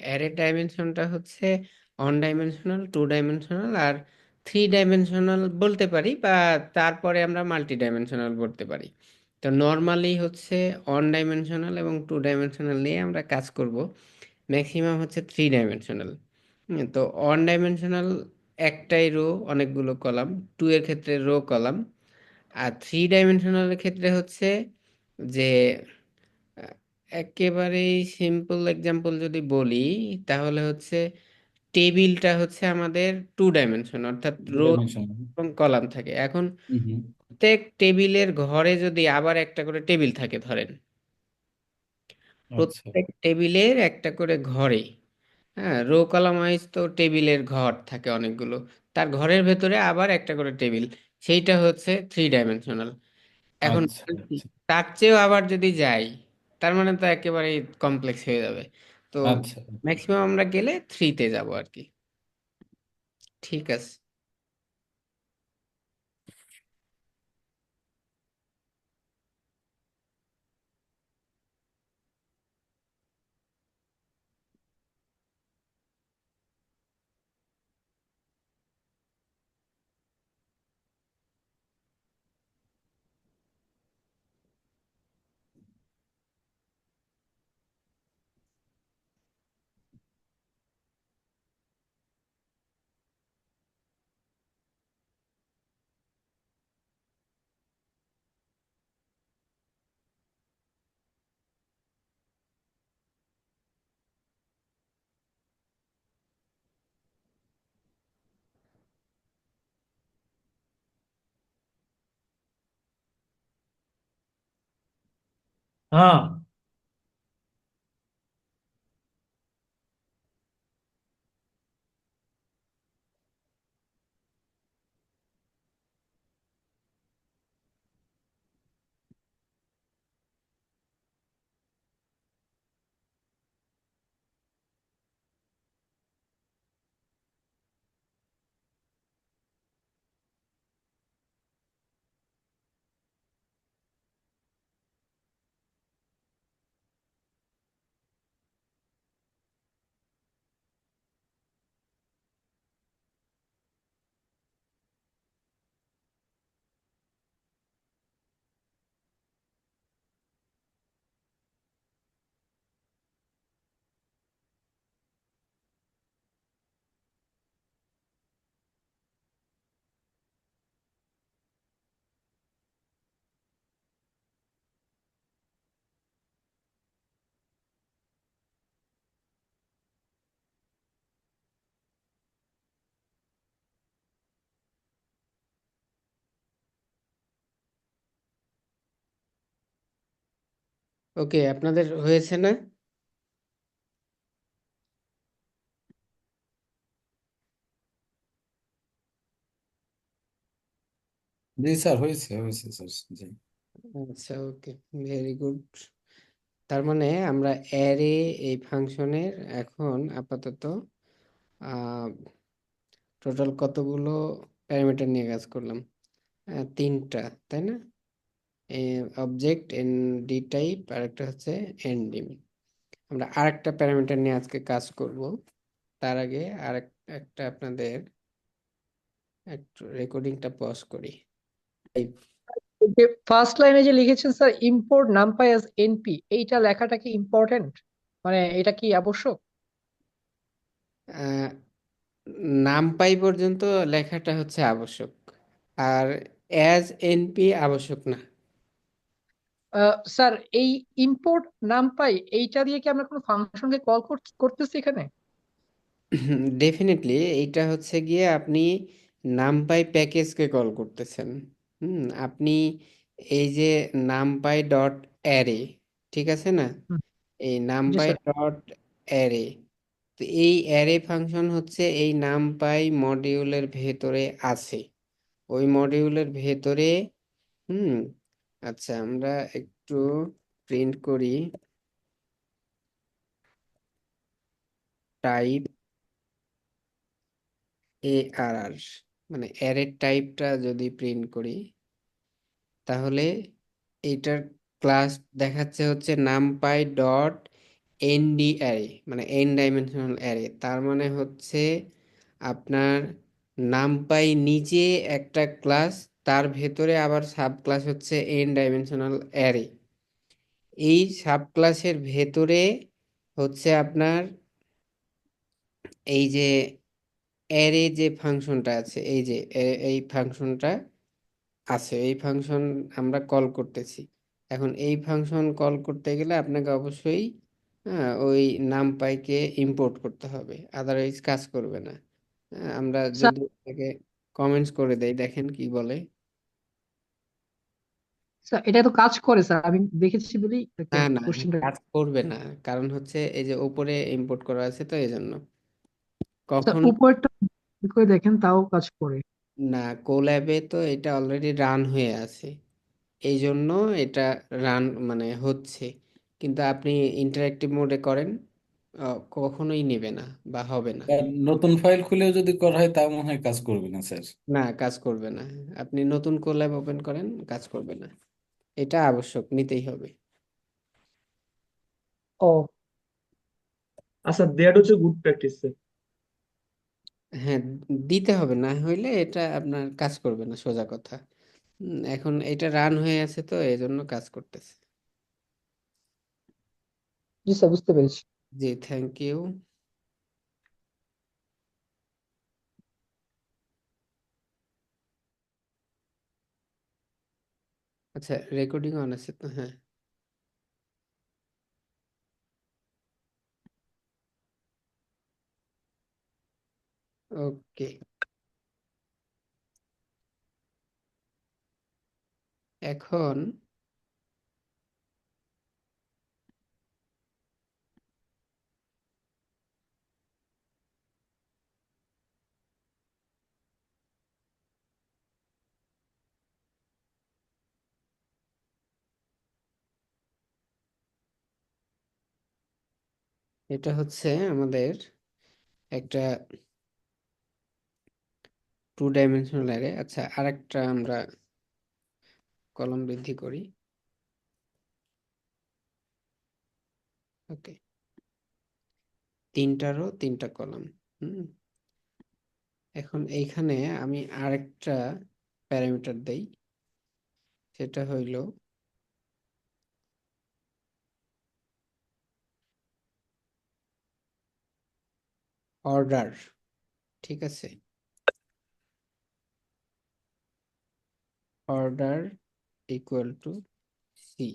A: অ্যারে ডাইমেনশনটা হচ্ছে অন ডাইমেনশনাল, টু ডাইমেনশনাল আর থ্রি ডাইমেনশনাল বলতে পারি, বা তারপরে আমরা মাল্টি ডাইমেনশনাল বলতে পারি। তো নর্মালি হচ্ছে অন ডাইমেনশনাল এবং টু ডাইমেনশনাল নিয়ে আমরা কাজ করব, ম্যাক্সিমাম হচ্ছে থ্রি ডাইমেনশনাল। তো অন ডাইমেনশনাল একটাই রো অনেকগুলো কলাম, টু এর ক্ষেত্রে রো কলাম, আর থ্রি ডাইমেনশনালের ক্ষেত্রে হচ্ছে যে আহ, একেবারেই সিম্পল এক্সাম্পল যদি বলি, তাহলে হচ্ছে টেবিলটা হচ্ছে আমাদের টু ডাইমেনশন, অর্থাৎ রো
D: ডাইমেনশন।
A: এবং কলাম থাকে। এখন
D: হুম হুম।
A: প্রত্যেক টেবিলের ঘরে যদি আবার একটা করে টেবিল থাকে ধরেন,
D: আচ্ছা
A: প্রত্যেক টেবিলের একটা করে ঘরে, হ্যাঁ, রো কলাম ওয়াইজ তো টেবিলের ঘর থাকে অনেকগুলো, তার ঘরের ভেতরে আবার একটা করে টেবিল, সেইটা হচ্ছে থ্রি ডাইমেনশনাল। এখন
D: আচ্ছা আচ্ছা
A: তার চেয়েও আবার যদি যাই, তার মানে তো একেবারেই কমপ্লেক্স হয়ে যাবে। তো
D: আচ্ছা।
A: ম্যাক্সিমাম আমরা গেলে থ্রিতে যাব আর কি। ঠিক আছে।
J: হ্যাঁ।
A: ওকে, আপনাদের হয়েছে না?
D: জি স্যার, হয়েছে হয়েছে স্যার। জি।
A: আচ্ছা, ওকে, ভেরি গুড। তার মানে আমরা অ্যারে এই ফাংশনের এখন আপাতত টোটাল কতগুলো প্যারামিটার নিয়ে কাজ করলাম? তিনটা, তাই না? অবজেক্ট এন ডি টাইপ আর একটা হচ্ছে এন ডিম। আমরা আরেকটা প্যারামিটার নিয়ে আজকে কাজ করব। তার আগে একটা আপনাদের একটু রেকর্ডিংটা পজ করি।
P: যে ফার্স্ট লাইনে যে লিখেছেন sir import NumPy as NP, এইটা লেখাটা কি ইম্পর্টেন্ট, মানে এটা কি আবশ্যক?
A: আহ, নামপাই পর্যন্ত লেখাটা হচ্ছে আবশ্যক, আর অ্যাজ এনপি আবশ্যক না।
P: স্যার এই ইম্পোর্ট নামপাই এইটা দিয়ে কি আমরা কোনো ফাংশনকে কল করতেছি এখানে?
A: ডেফিনেটলি এইটা হচ্ছে গিয়ে আপনি নামপাই প্যাকেজকে কল করতেছেন। আপনি এই যে নামপাই ডট অ্যারে, ঠিক আছে না,
P: হুম,
A: এই
P: জি
A: নামপাই
P: স্যার।
A: ডট অ্যারে, তো এই অ্যারে ফাংশন হচ্ছে এই নামপাই মডিউলের ভেতরে আছে, ওই মডিউলের ভেতরে। হুম আচ্ছা, আমরা একটু প্রিন্ট করি টাইপ ARR, মানে অ্যারের টাইপটা যদি প্রিন্ট করি তাহলে এইটার ক্লাস দেখাচ্ছে হচ্ছে নামপাই ডট এনডি অ্যারে, মানে এন ডাইমেনশনাল অ্যারে। তার মানে হচ্ছে আপনার নামপাই নিজে একটা ক্লাস, তার ভেতরে আবার সাব ক্লাস হচ্ছে এন ডাইমেনশনাল অ্যারে। এই সাব ক্লাসের ভেতরে হচ্ছে আপনার এই যে অ্যারে যে ফাংশনটা আছে, এই যে এই ফাংশনটা আছে, এই ফাংশন আমরা কল করতেছি। এখন এই ফাংশন কল করতে গেলে আপনাকে অবশ্যই ওই নামপাইকে ইম্পোর্ট করতে হবে, আদারওয়াইজ কাজ করবে না। আমরা
P: স্যার,
A: যদি আপনাকে কমেন্টস করে দেই, দেখেন কি বলে।
P: স্যার এটা তো কাজ করে স্যার, আমি দেখেছি বলেই
A: না না,
P: কোশ্চেনটা।
A: কাজ করবে না, কারণ হচ্ছে এই যে উপরে ইম্পোর্ট করা আছে তো এই জন্য।
P: স্যার
A: কখন
P: উপরেরটা করে দেখেন তাও কাজ করে।
A: না, কোল্যাবে তো এটা অলরেডি রান হয়ে আছে, এই জন্য এটা রান মানে হচ্ছে। কিন্তু আপনি ইন্টারেক্টিভ মোডে করেন, কখনোই নেবে না বা হবে না।
D: আর নতুন ফাইল খুলেও যদি করা হয় তাও মনে হয় কাজ করবে না স্যার।
A: না, কাজ করবে না। আপনি নতুন কোল্যাব ওপেন করেন, কাজ করবে না। এটা আবশ্যক, নিতেই হবে।
P: ও
O: আচ্ছা, দ্যাট হচ্ছে গুড প্র্যাকটিস।
A: হ্যাঁ, দিতে হবে, না হইলে এটা আপনার কাজ করবে না, সোজা কথা। এখন এটা রান হয়ে আছে তো এই জন্য কাজ করতেছে।
P: জি স্যার, বুঝতে পেরেছি।
A: জি, থ্যাংক ইউ। আচ্ছা, রেকর্ডিং অন আছে তো? হ্যাঁ, ওকে। এখন এটা হচ্ছে আমাদের একটা টু ডাইমেনশনাল অ্যারে। আচ্ছা, আরেকটা আমরা কলম বৃদ্ধি করি। ওকে, তিনটা রো তিনটা কলাম। হুম এখন এইখানে আমি আরেকটা প্যারামিটার দেই, সেটা হইল অর্ডার। ঠিক আছে, order equal to C.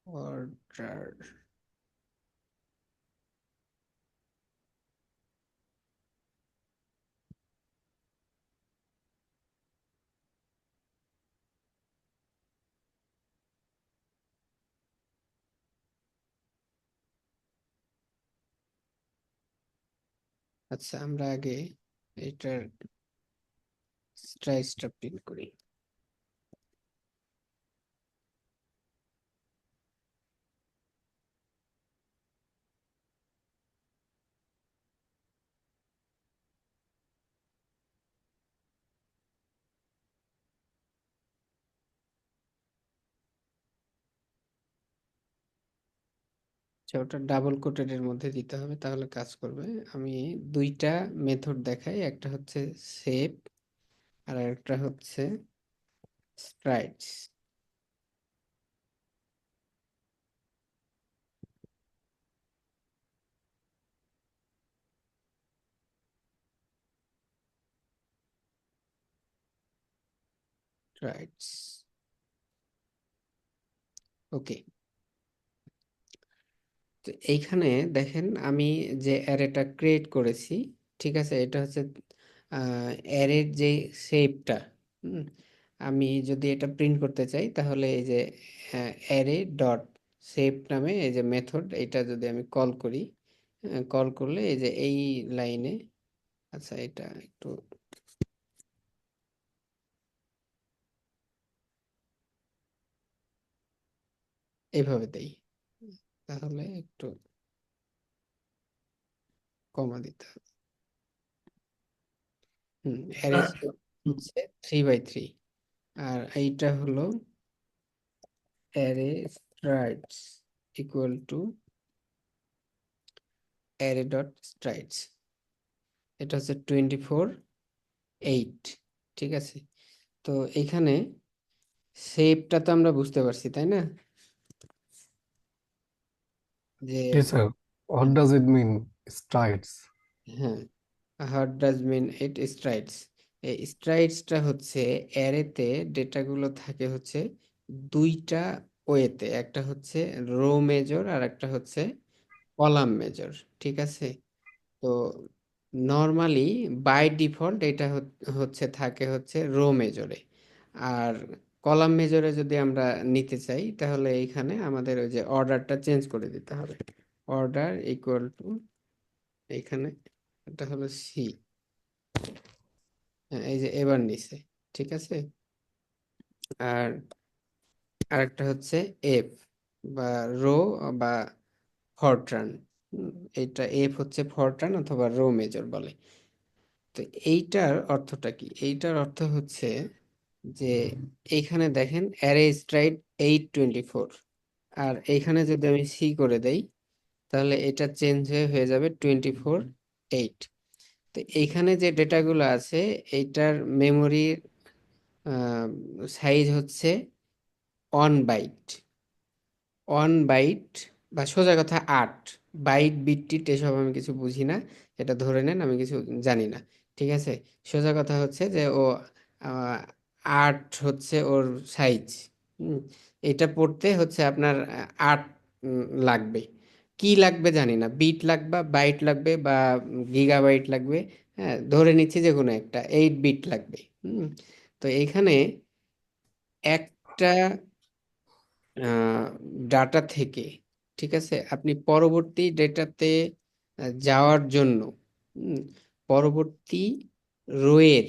A: Order, আচ্ছা আমরা আগে এটার স্ট্রাইসটা প্রিন্ট করি। আচ্ছা, ওটা ডাবল কোটেড এর মধ্যে দিতে হবে, তাহলে কাজ করবে। আমি দুইটা মেথড দেখাই, একটা হচ্ছে সেভ আর একটা হচ্ছে স্প্রাইটস। স্প্রাইটস, ওকে। তো এইখানে দেখেন আমি যে অ্যারেটা ক্রিয়েট করেছি, ঠিক আছে, এটা হচ্ছে অ্যারের যে শেপটা। আমি যদি এটা প্রিন্ট করতে চাই তাহলে এই যে অ্যারে ডট শেপ নামে এই যে মেথড, এটা যদি আমি কল করি, কল করলে এই যে এই লাইনে, আচ্ছা এটা একটু এইভাবে দেই, তাহলে একটু কমা দিতে হবে। অ্যারে হচ্ছে 3 বাই 3, আর এইটা হলো array strides equal to array dot strides, এটা হচ্ছে 24 8, ঠিক আছে। তো এখানে শেপটা তো আমরা বুঝতে পারছি, তাই না, যে
E: জি sir, what does it mean strides?
A: হ্যাঁ, what does mean it strides, এই স্ট্রাইডসটা হচ্ছে অ্যারেতে ডেটাগুলো থাকে হচ্ছে দুইটা ওয়েতে, একটা হচ্ছে রো মেজর আর একটা হচ্ছে কলাম মেজর, ঠিক আছে। তো নর্মালি বাই ডিফল্ট এটা হচ্ছে থাকে হচ্ছে রো মেজরে, আর কলাম মেজরে যদি আমরা নিতে চাই তাহলে এইখানে আমাদের ওই যে অর্ডারটা চেঞ্জ করে দিতে হবে। অর্ডার ইকুয়াল টু, এইখানে এটা হলো সি, এই যে এবার নিছে, ঠিক আছে। আর আরেকটা হচ্ছে এফ বা রো বা ফরট্রান, এইটা এফ হচ্ছে ফরট্রান অথবা রো মেজর বলে। তো এইটার অর্থটা কি? এইটার অর্থ হচ্ছে যে এইখানে দেখেন অ্যারে স্ট্রাইড 824, আর এইখানে যদি আমি সি করে দেই তাহলে এটা চেঞ্জ হয়ে যাবে 24 8। তো এইখানে যে ডেটাগুলো আছে এইটার মেমোরির সাইজ হচ্ছে 1 বাইট, 1 বাইট বা সোজা কথা 8 বাইট। বিট টিট এসব আমি কিছু বুঝি না, এটা ধরে নেন আমি কিছু জানি না, ঠিক আছে। সোজা কথা হচ্ছে যে ও 8 হচ্ছে ওর সাইজ। এটা পড়তে হচ্ছে আপনার 8 লাগবে। কি লাগবে জানি না, বিট লাগবে, বাইট লাগবে বা গিগাবাইট লাগবে, হ্যাঁ ধরে নিচ্ছি যে কোনো একটা 8 বিট লাগবে। তো এইখানে একটা ডাটা থেকে, ঠিক আছে, আপনি পরবর্তী ডেটাতে যাওয়ার জন্য পরবর্তী রোয়ের,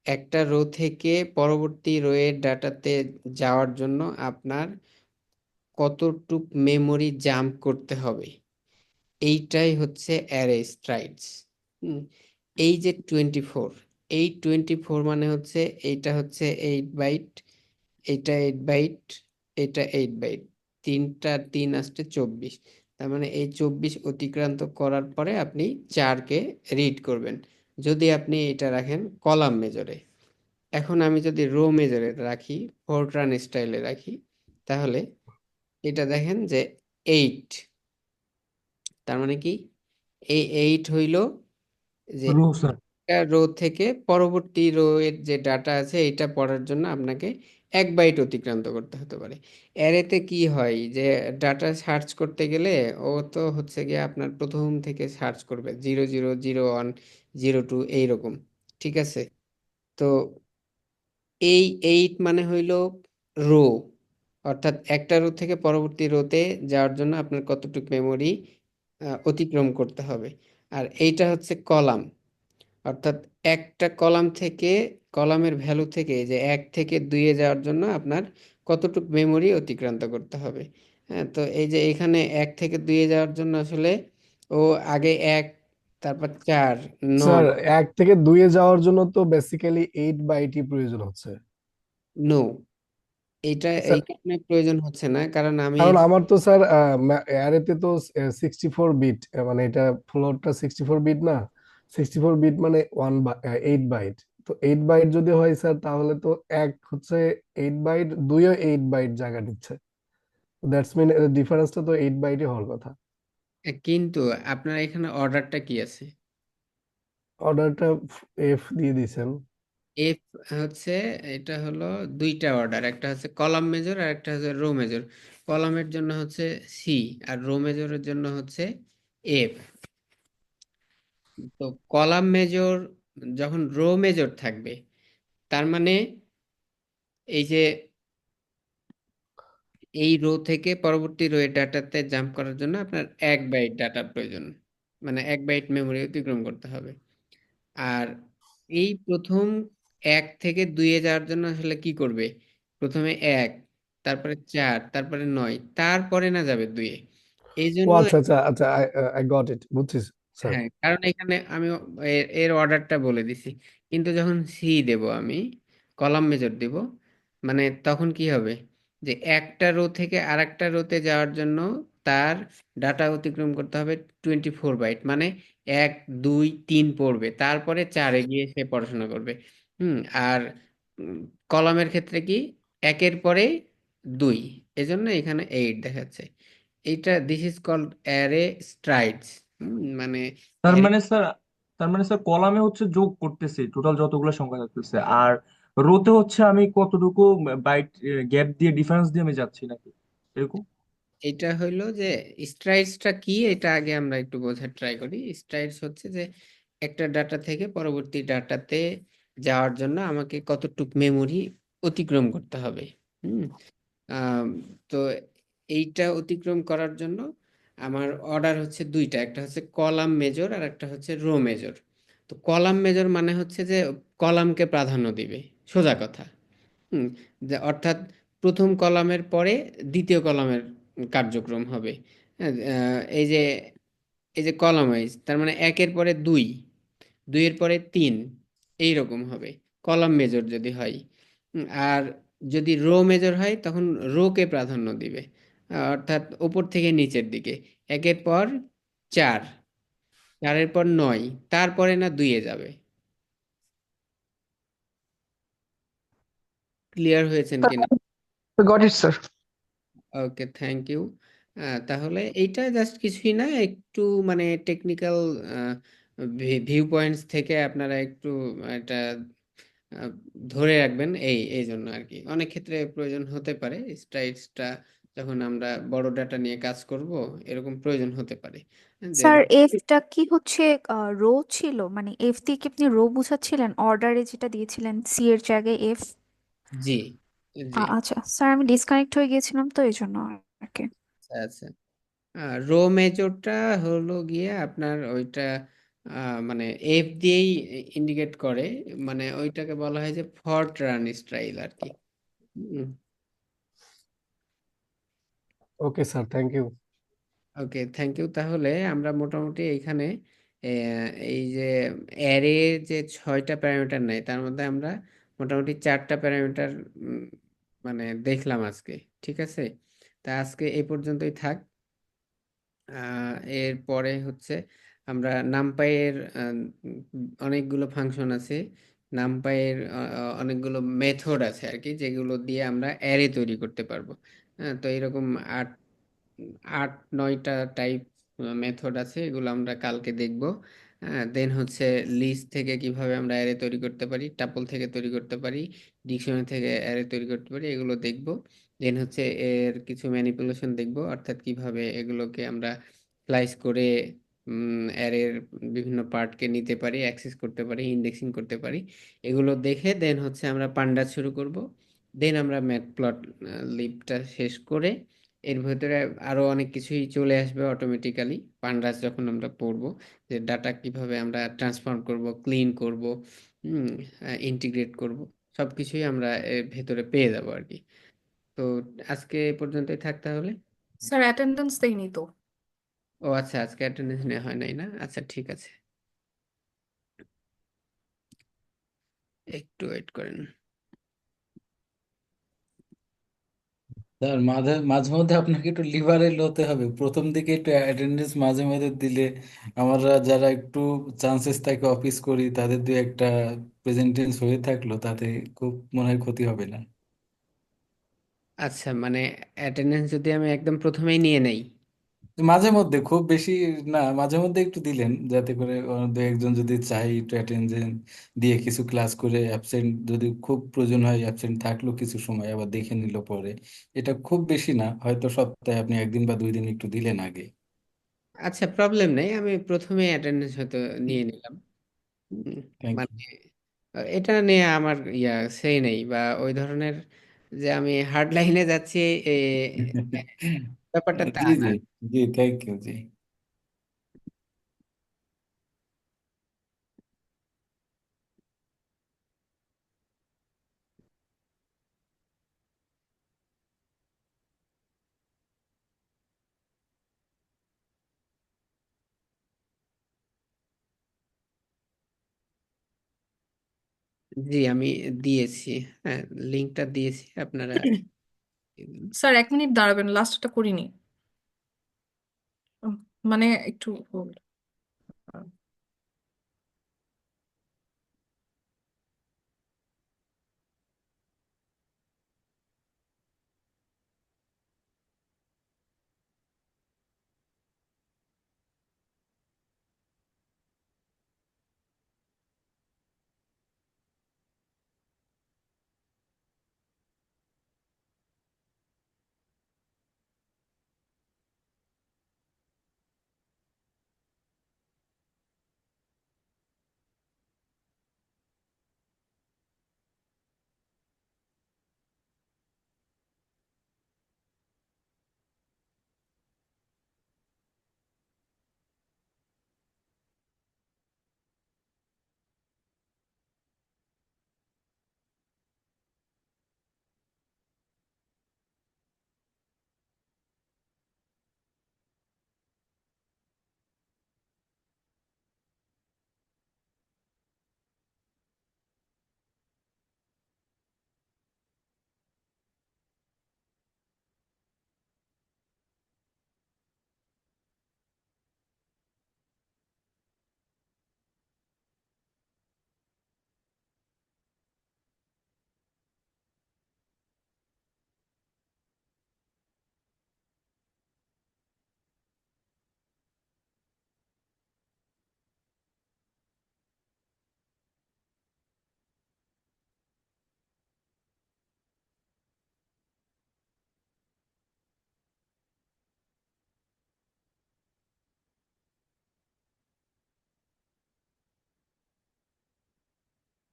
A: একটা রো থেকে পরবর্তী রোয়ের ডাটাতে যাওয়ার জন্য আপনার কতটুক মেমোরি জাম্প করতে হবে, এইটাই হচ্ছে অ্যারে স্ট্রাইডস। এই যে 24, এই 24 মানে হচ্ছে এইটা হচ্ছে 8 বাইট, এটা 8 বাইট, এটা 8 বাইট, তিনটা 3 আসতে 24, তার মানে এই 24 অতিক্রান্ত করার পরে আপনি 4কে রিড করবেন, যদি আপনি এটা রাখেন কলাম মেজরে। এখন আমি যদি রো মেজরে রাখি, ফোরট্রান স্টাইলে রাখি, তাহলে এটা দেখেন যে 8, তার মানে কি এই 8 হইল যে
J: রো স্যার।
A: একটা রো থেকে পরবর্তী রো এর যে ডাটা আছে এটা পড়ার জন্য আপনাকে 1 বাইট অতিক্রান্ত করতে হতে পারে। অ্যারেতে কি হয় যে ডাটা সার্চ করতে গেলে ও তো হচ্ছে গিয়ে আপনার প্রথম থেকে সার্চ করবে 00 01 02 এইরকম, ঠিক আছে। তো এই 8 মানে হইল রো, অর্থাৎ একটা রো থেকে পরবর্তী রোতে যাওয়ার জন্য আপনার কতটুকু মেমোরি অতিক্রম করতে হবে। আর এইটা হচ্ছে কলাম, অর্থাৎ একটা কলাম থেকে, কলামের ভ্যালু থেকে এই যে 1 থেকে 2-এ যাওয়ার জন্য আপনার কতটুকু মেমোরি অতিক্রান্ত করতে হবে। হ্যাঁ, তো এই যে এখানে 1 থেকে 2-এ যাওয়ার জন্য আসলে ও আগে 1, তারপর 4
E: স্যার,
A: 9,
E: 1 থেকে 2-এ যাওয়ার জন্য তো বেসিক্যালি 8 বাইটই প্রয়োজন হচ্ছে।
A: নো, এটা
E: স্যার
A: এই কারণে প্রয়োজন হচ্ছে না, কারণ আমি
E: কারণ আমার তো স্যার অ্যারেতে তো 64 বিট, মানে এটা ফ্লোরটা 64 বিট না, 64 বিট মানে 8 বাইট। তো 8 বাইট যদি হয় স্যার তাহলে তো এক হচ্ছে 8 বাইট, দুইও 8 বাইট জায়গা নিচ্ছে। দ্যাটস মিন ডিফারেন্সটা তো 8 বাইটই হওয়ার কথা।
A: কিন্তু আপনার এখানে অর্ডারটা কি আছে?
E: অর্ডারটা এফ দিয়ে দিয়েছেন।
A: এফ হচ্ছে, এটা হলো দুইটা অর্ডার, একটা হচ্ছে কলাম মেজর আর একটা হচ্ছে রো মেজর। কলামের জন্য হচ্ছে সি আর রো মেজরের জন্য হচ্ছে এফ। তো কলাম মেজর যখন রো মেজর থাকবে, তার মানে এই যে এই রো থেকে পরবর্তী রো এর ডাটাতে জাম্প করার জন্য আপনার 1 বাইট ডাটা প্রয়োজন, মানে 1 বাইট মেমোরি অতিক্রম করতে হবে। আর এই প্রথম 1 থেকে 2-এ যাওয়ার জন্য আসলে কি করবে? প্রথমে 1, তারপরে 4, তারপরে 9, তারপরে না যাবে 2-এ। এই
E: ও
A: জন্য
E: আচ্ছা আচ্ছা আচ্ছা, আই গট ইট, বুঝছি স্যার।
A: হ্যাঁ, কারণ এখানে আমি এর অর্ডারটা বলে দিছি। কিন্তু যখন সি দেব আমি, কলাম মেজর দেব, মানে তখন কি হবে? যে একটা রো থেকে আরেকটা রোতে যাওয়ার জন্য তার ডাটা অতিক্রম করতে হবে 24 বাইট, মানে 1 2 3 পড়বে, তারপরে 4-এ গিয়ে সে পড়াশোনা করবে। আর উম, কলামের ক্ষেত্রে কি, 1-এর পরে 2, এজন্য এখানে 8 দেখাচ্ছে। এইটা this is called array strides. মানে
O: তার
A: অ্যারে,
O: মানে স্যার তার মানে স্যার কলামে হচ্ছে যোগ করতেছি টোটাল যতগুলো সংখ্যা থাকতেছে, আর রোতে হচ্ছে আমি কতটুকু বাইট গ্যাপ দিয়ে ডিফারেন্স দিয়ে আমি যাচ্ছি নাকি এরকম?
A: এটা হইলো যে স্ট্রাইডসটা কি, এটা আগে আমরা একটু বোঝার ট্রাই করি। স্ট্রাইডস হচ্ছে যে একটা ডাটা থেকে পরবর্তী ডাটাতে যাওয়ার জন্য আমাকে কতটুক মেমোরি অতিক্রম করতে হবে। হুম আম, তো এইটা অতিক্রম করার জন্য আমার অর্ডার হচ্ছে দুইটা, একটা হচ্ছে কলাম মেজর আর একটা হচ্ছে রো মেজর। তো কলাম মেজর মানে হচ্ছে যে কলামকে প্রাধান্য দিবে, সোজা কথা। হুম যে অর্থাৎ প্রথম কলামের পরে দ্বিতীয় কলামের কার্যক্রম হবে। হ্যাঁ, এই যে কলাম ওয়াইজ, তার মানে 1-এর পরে 2, 2-এর পরে 3, এইরকম হবে কলাম মেজর যদি হয়। আর যদি রো মেজর হয় তখন রোকে প্রাধান্য দিবে, অর্থাৎ উপর থেকে নিচের দিকে। 1-এর পর 4, 4-এর পর 9, তারপরে না 2-এ যাবে। ক্লিয়ার হয়েছেন কিনা?
P: Got it sir.
A: Okay, thank you. তাহলে এইটা জাস্ট কিছুই না, একটু মানে টেকনিক্যাল ভিউ পয়েন্টস থেকে আপনারা একটু এটা আহ, ধরে রাখবেন, এই জন্য আর কি। অনেক ক্ষেত্রে প্রয়োজন হতে পারে স্ট্রাইডসটা, যখন আমরা বড় ডাটা নিয়ে কাজ করব, এরকম প্রয়োজন হতে পারে। যে
H: স্যার এফটা কি হচ্ছে রো ছিল, মানে এফ দিয়ে কি আপনি রো বুঝাচ্ছিলেন অর্ডারে যেটা দিয়েছিলেন সি এর জায়গায় এফ?
A: জি, জি,
H: আচ্ছা স্যার, আমি ডিসকানেক্ট হয়ে গিয়েছিলাম তো এই জন্য আর কি।
A: আচ্ছা। রো মেজরটা হলো গিয়ে আপনার ওইটা মানে এফ দিয়েই ইন্ডিকেট করে, মানে ওইটাকে বলা হয় যে ফরট রান স্টাইল আর কি।
E: Okay sir, thank you.
A: Okay, thank you. তাহলে আমরা মোটামুটি এইখানে এই যে অ্যারে যে 6টা প্যারামিটার নেয়, তার মধ্যে আমরা মোটামুটি 4টা প্যারামিটার মানে দেখলাম আজকে। ঠিক আছে, তা আজকে এই পর্যন্তই থাক। এরপরে হচ্ছে আমরা নামপাইয়ের অনেকগুলো ফাংশন আছে, নামপাইয়ের অনেকগুলো মেথড আছে আর কি, যেগুলো দিয়ে আমরা অ্যারে তৈরি করতে পারবো। হ্যাঁ, তো এরকম আট 8-9টা টাইপ মেথড আছে, এগুলো আমরা কালকে দেখব। দেন হচ্ছে লিস্ট থেকে কিভাবে আমরা অ্যারে তৈরি করতে পারি, টাপল থেকে তৈরি করতে পারি, ডিকশনারি থেকে অ্যারে তৈরি করতে পারি, এগুলো দেখব। দেন হচ্ছে এর কিছু ম্যানিপুলেশন দেখব, অর্থাৎ কিভাবে এগুলোকে আমরা স্লাইস করে অ্যারের বিভিন্ন পার্টকে নিতে পারি, অ্যাক্সেস করতে পারি, ইন্ডেক্সিং করতে পারি। এগুলো দেখে দেন হচ্ছে আমরা পান্ডা শুরু করব। দেন আমরা ম্যাটপ্লট লিবটা শেষ করে এর ভেতরে আরো অনেক কিছুই চলে আসবে অটোমেটিক্যালি, পান্ডাস যখন আমরা পড়বো, যে ডাটা কিভাবে আমরা ট্রান্সফর্ম করব, ক্লিন করব, ইন্টিগ্রেট করব, সবকিছুই আমরা এর ভেতরে পেয়ে যাবো আর কি। তো আজকে এ পর্যন্তই থাকতে হলে।
G: স্যার অ্যাটেন্ডেন্স দেয়নি তো।
A: ও আচ্ছা, আজকে অ্যাটেন্ডেন্স নেওয়া হয় নাই না? আচ্ছা, ঠিক আছে, একটু ওয়েট করেন।
D: স্যার মাঝে মাঝে মধ্যে আপনাকে একটু লিবারেল হতে হবে, প্রথম দিকে একটু অ্যাটেন্ডেন্স মাঝে মাঝে দিলে আমরা যারা একটু চান্সেস থাকে অফিস করি তাদের দু একটা প্রেজেন্টেন্স হয়ে থাকলো তাতে খুব মনে হয় ক্ষতি হবে না।
A: আচ্ছা, মানে অ্যাটেন্ডেন্স যদি আমি একদম প্রথমেই নিয়ে নেই।
D: মাঝে মধ্যে, খুব বেশি না, মাঝে মধ্যে একটু দিলেন যাতে করে দু একজন যদি চাই একটু অ্যাটেন্ডেন্স দিয়ে কিছু ক্লাস করে অ্যাবসেন্ট যদি খুব প্রয়োজন হয় অ্যাবসেন্ট থাকলো কিছু সময় আবার দেখে নিল পরে। এটা খুব বেশি না, হয়তো সপ্তাহে আপনি একদিন বা 2 দিন একটু দিলেন আগে।
A: আচ্ছা, প্রবলেম নেই, আমি প্রথমে অ্যাটেন্ডেন্স হয়তো নিয়ে নিলাম। উম,
D: থ্যাংক ইউ।
A: মানে এটা নিয়ে আমার সেই নেই বা ওই ধরনের যে আমি হার্ড লাইনে যাচ্ছি, এ, ব্যাপারটা তা
D: জি
A: না।
D: জি, জি থ্যাংক ইউ জি।
A: জি, আমি দিয়েছি। হ্যাঁ, লিঙ্কটা দিয়েছি, আপনারা দিয়ে দিন।
G: স্যার 1 মিনিট দাঁড়াবেন, লাস্টটা করিনি। উম, মানে একটু hold।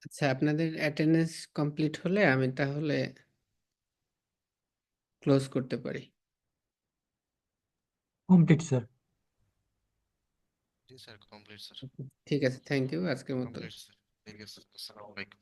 A: আচ্ছা, আপনাদের অ্যাটেন্ডেন্স কমপ্লিট হলে আমি তাহলে ক্লোজ করতে পারি।
O: Complete sir.
Q: জি স্যার, কমপ্লিট স্যার।
A: ঠিক আছে, থ্যাংক ইউ আজকের মতো।
Q: Complete sir. ঠিক আছে, আসসালামু আলাইকুম।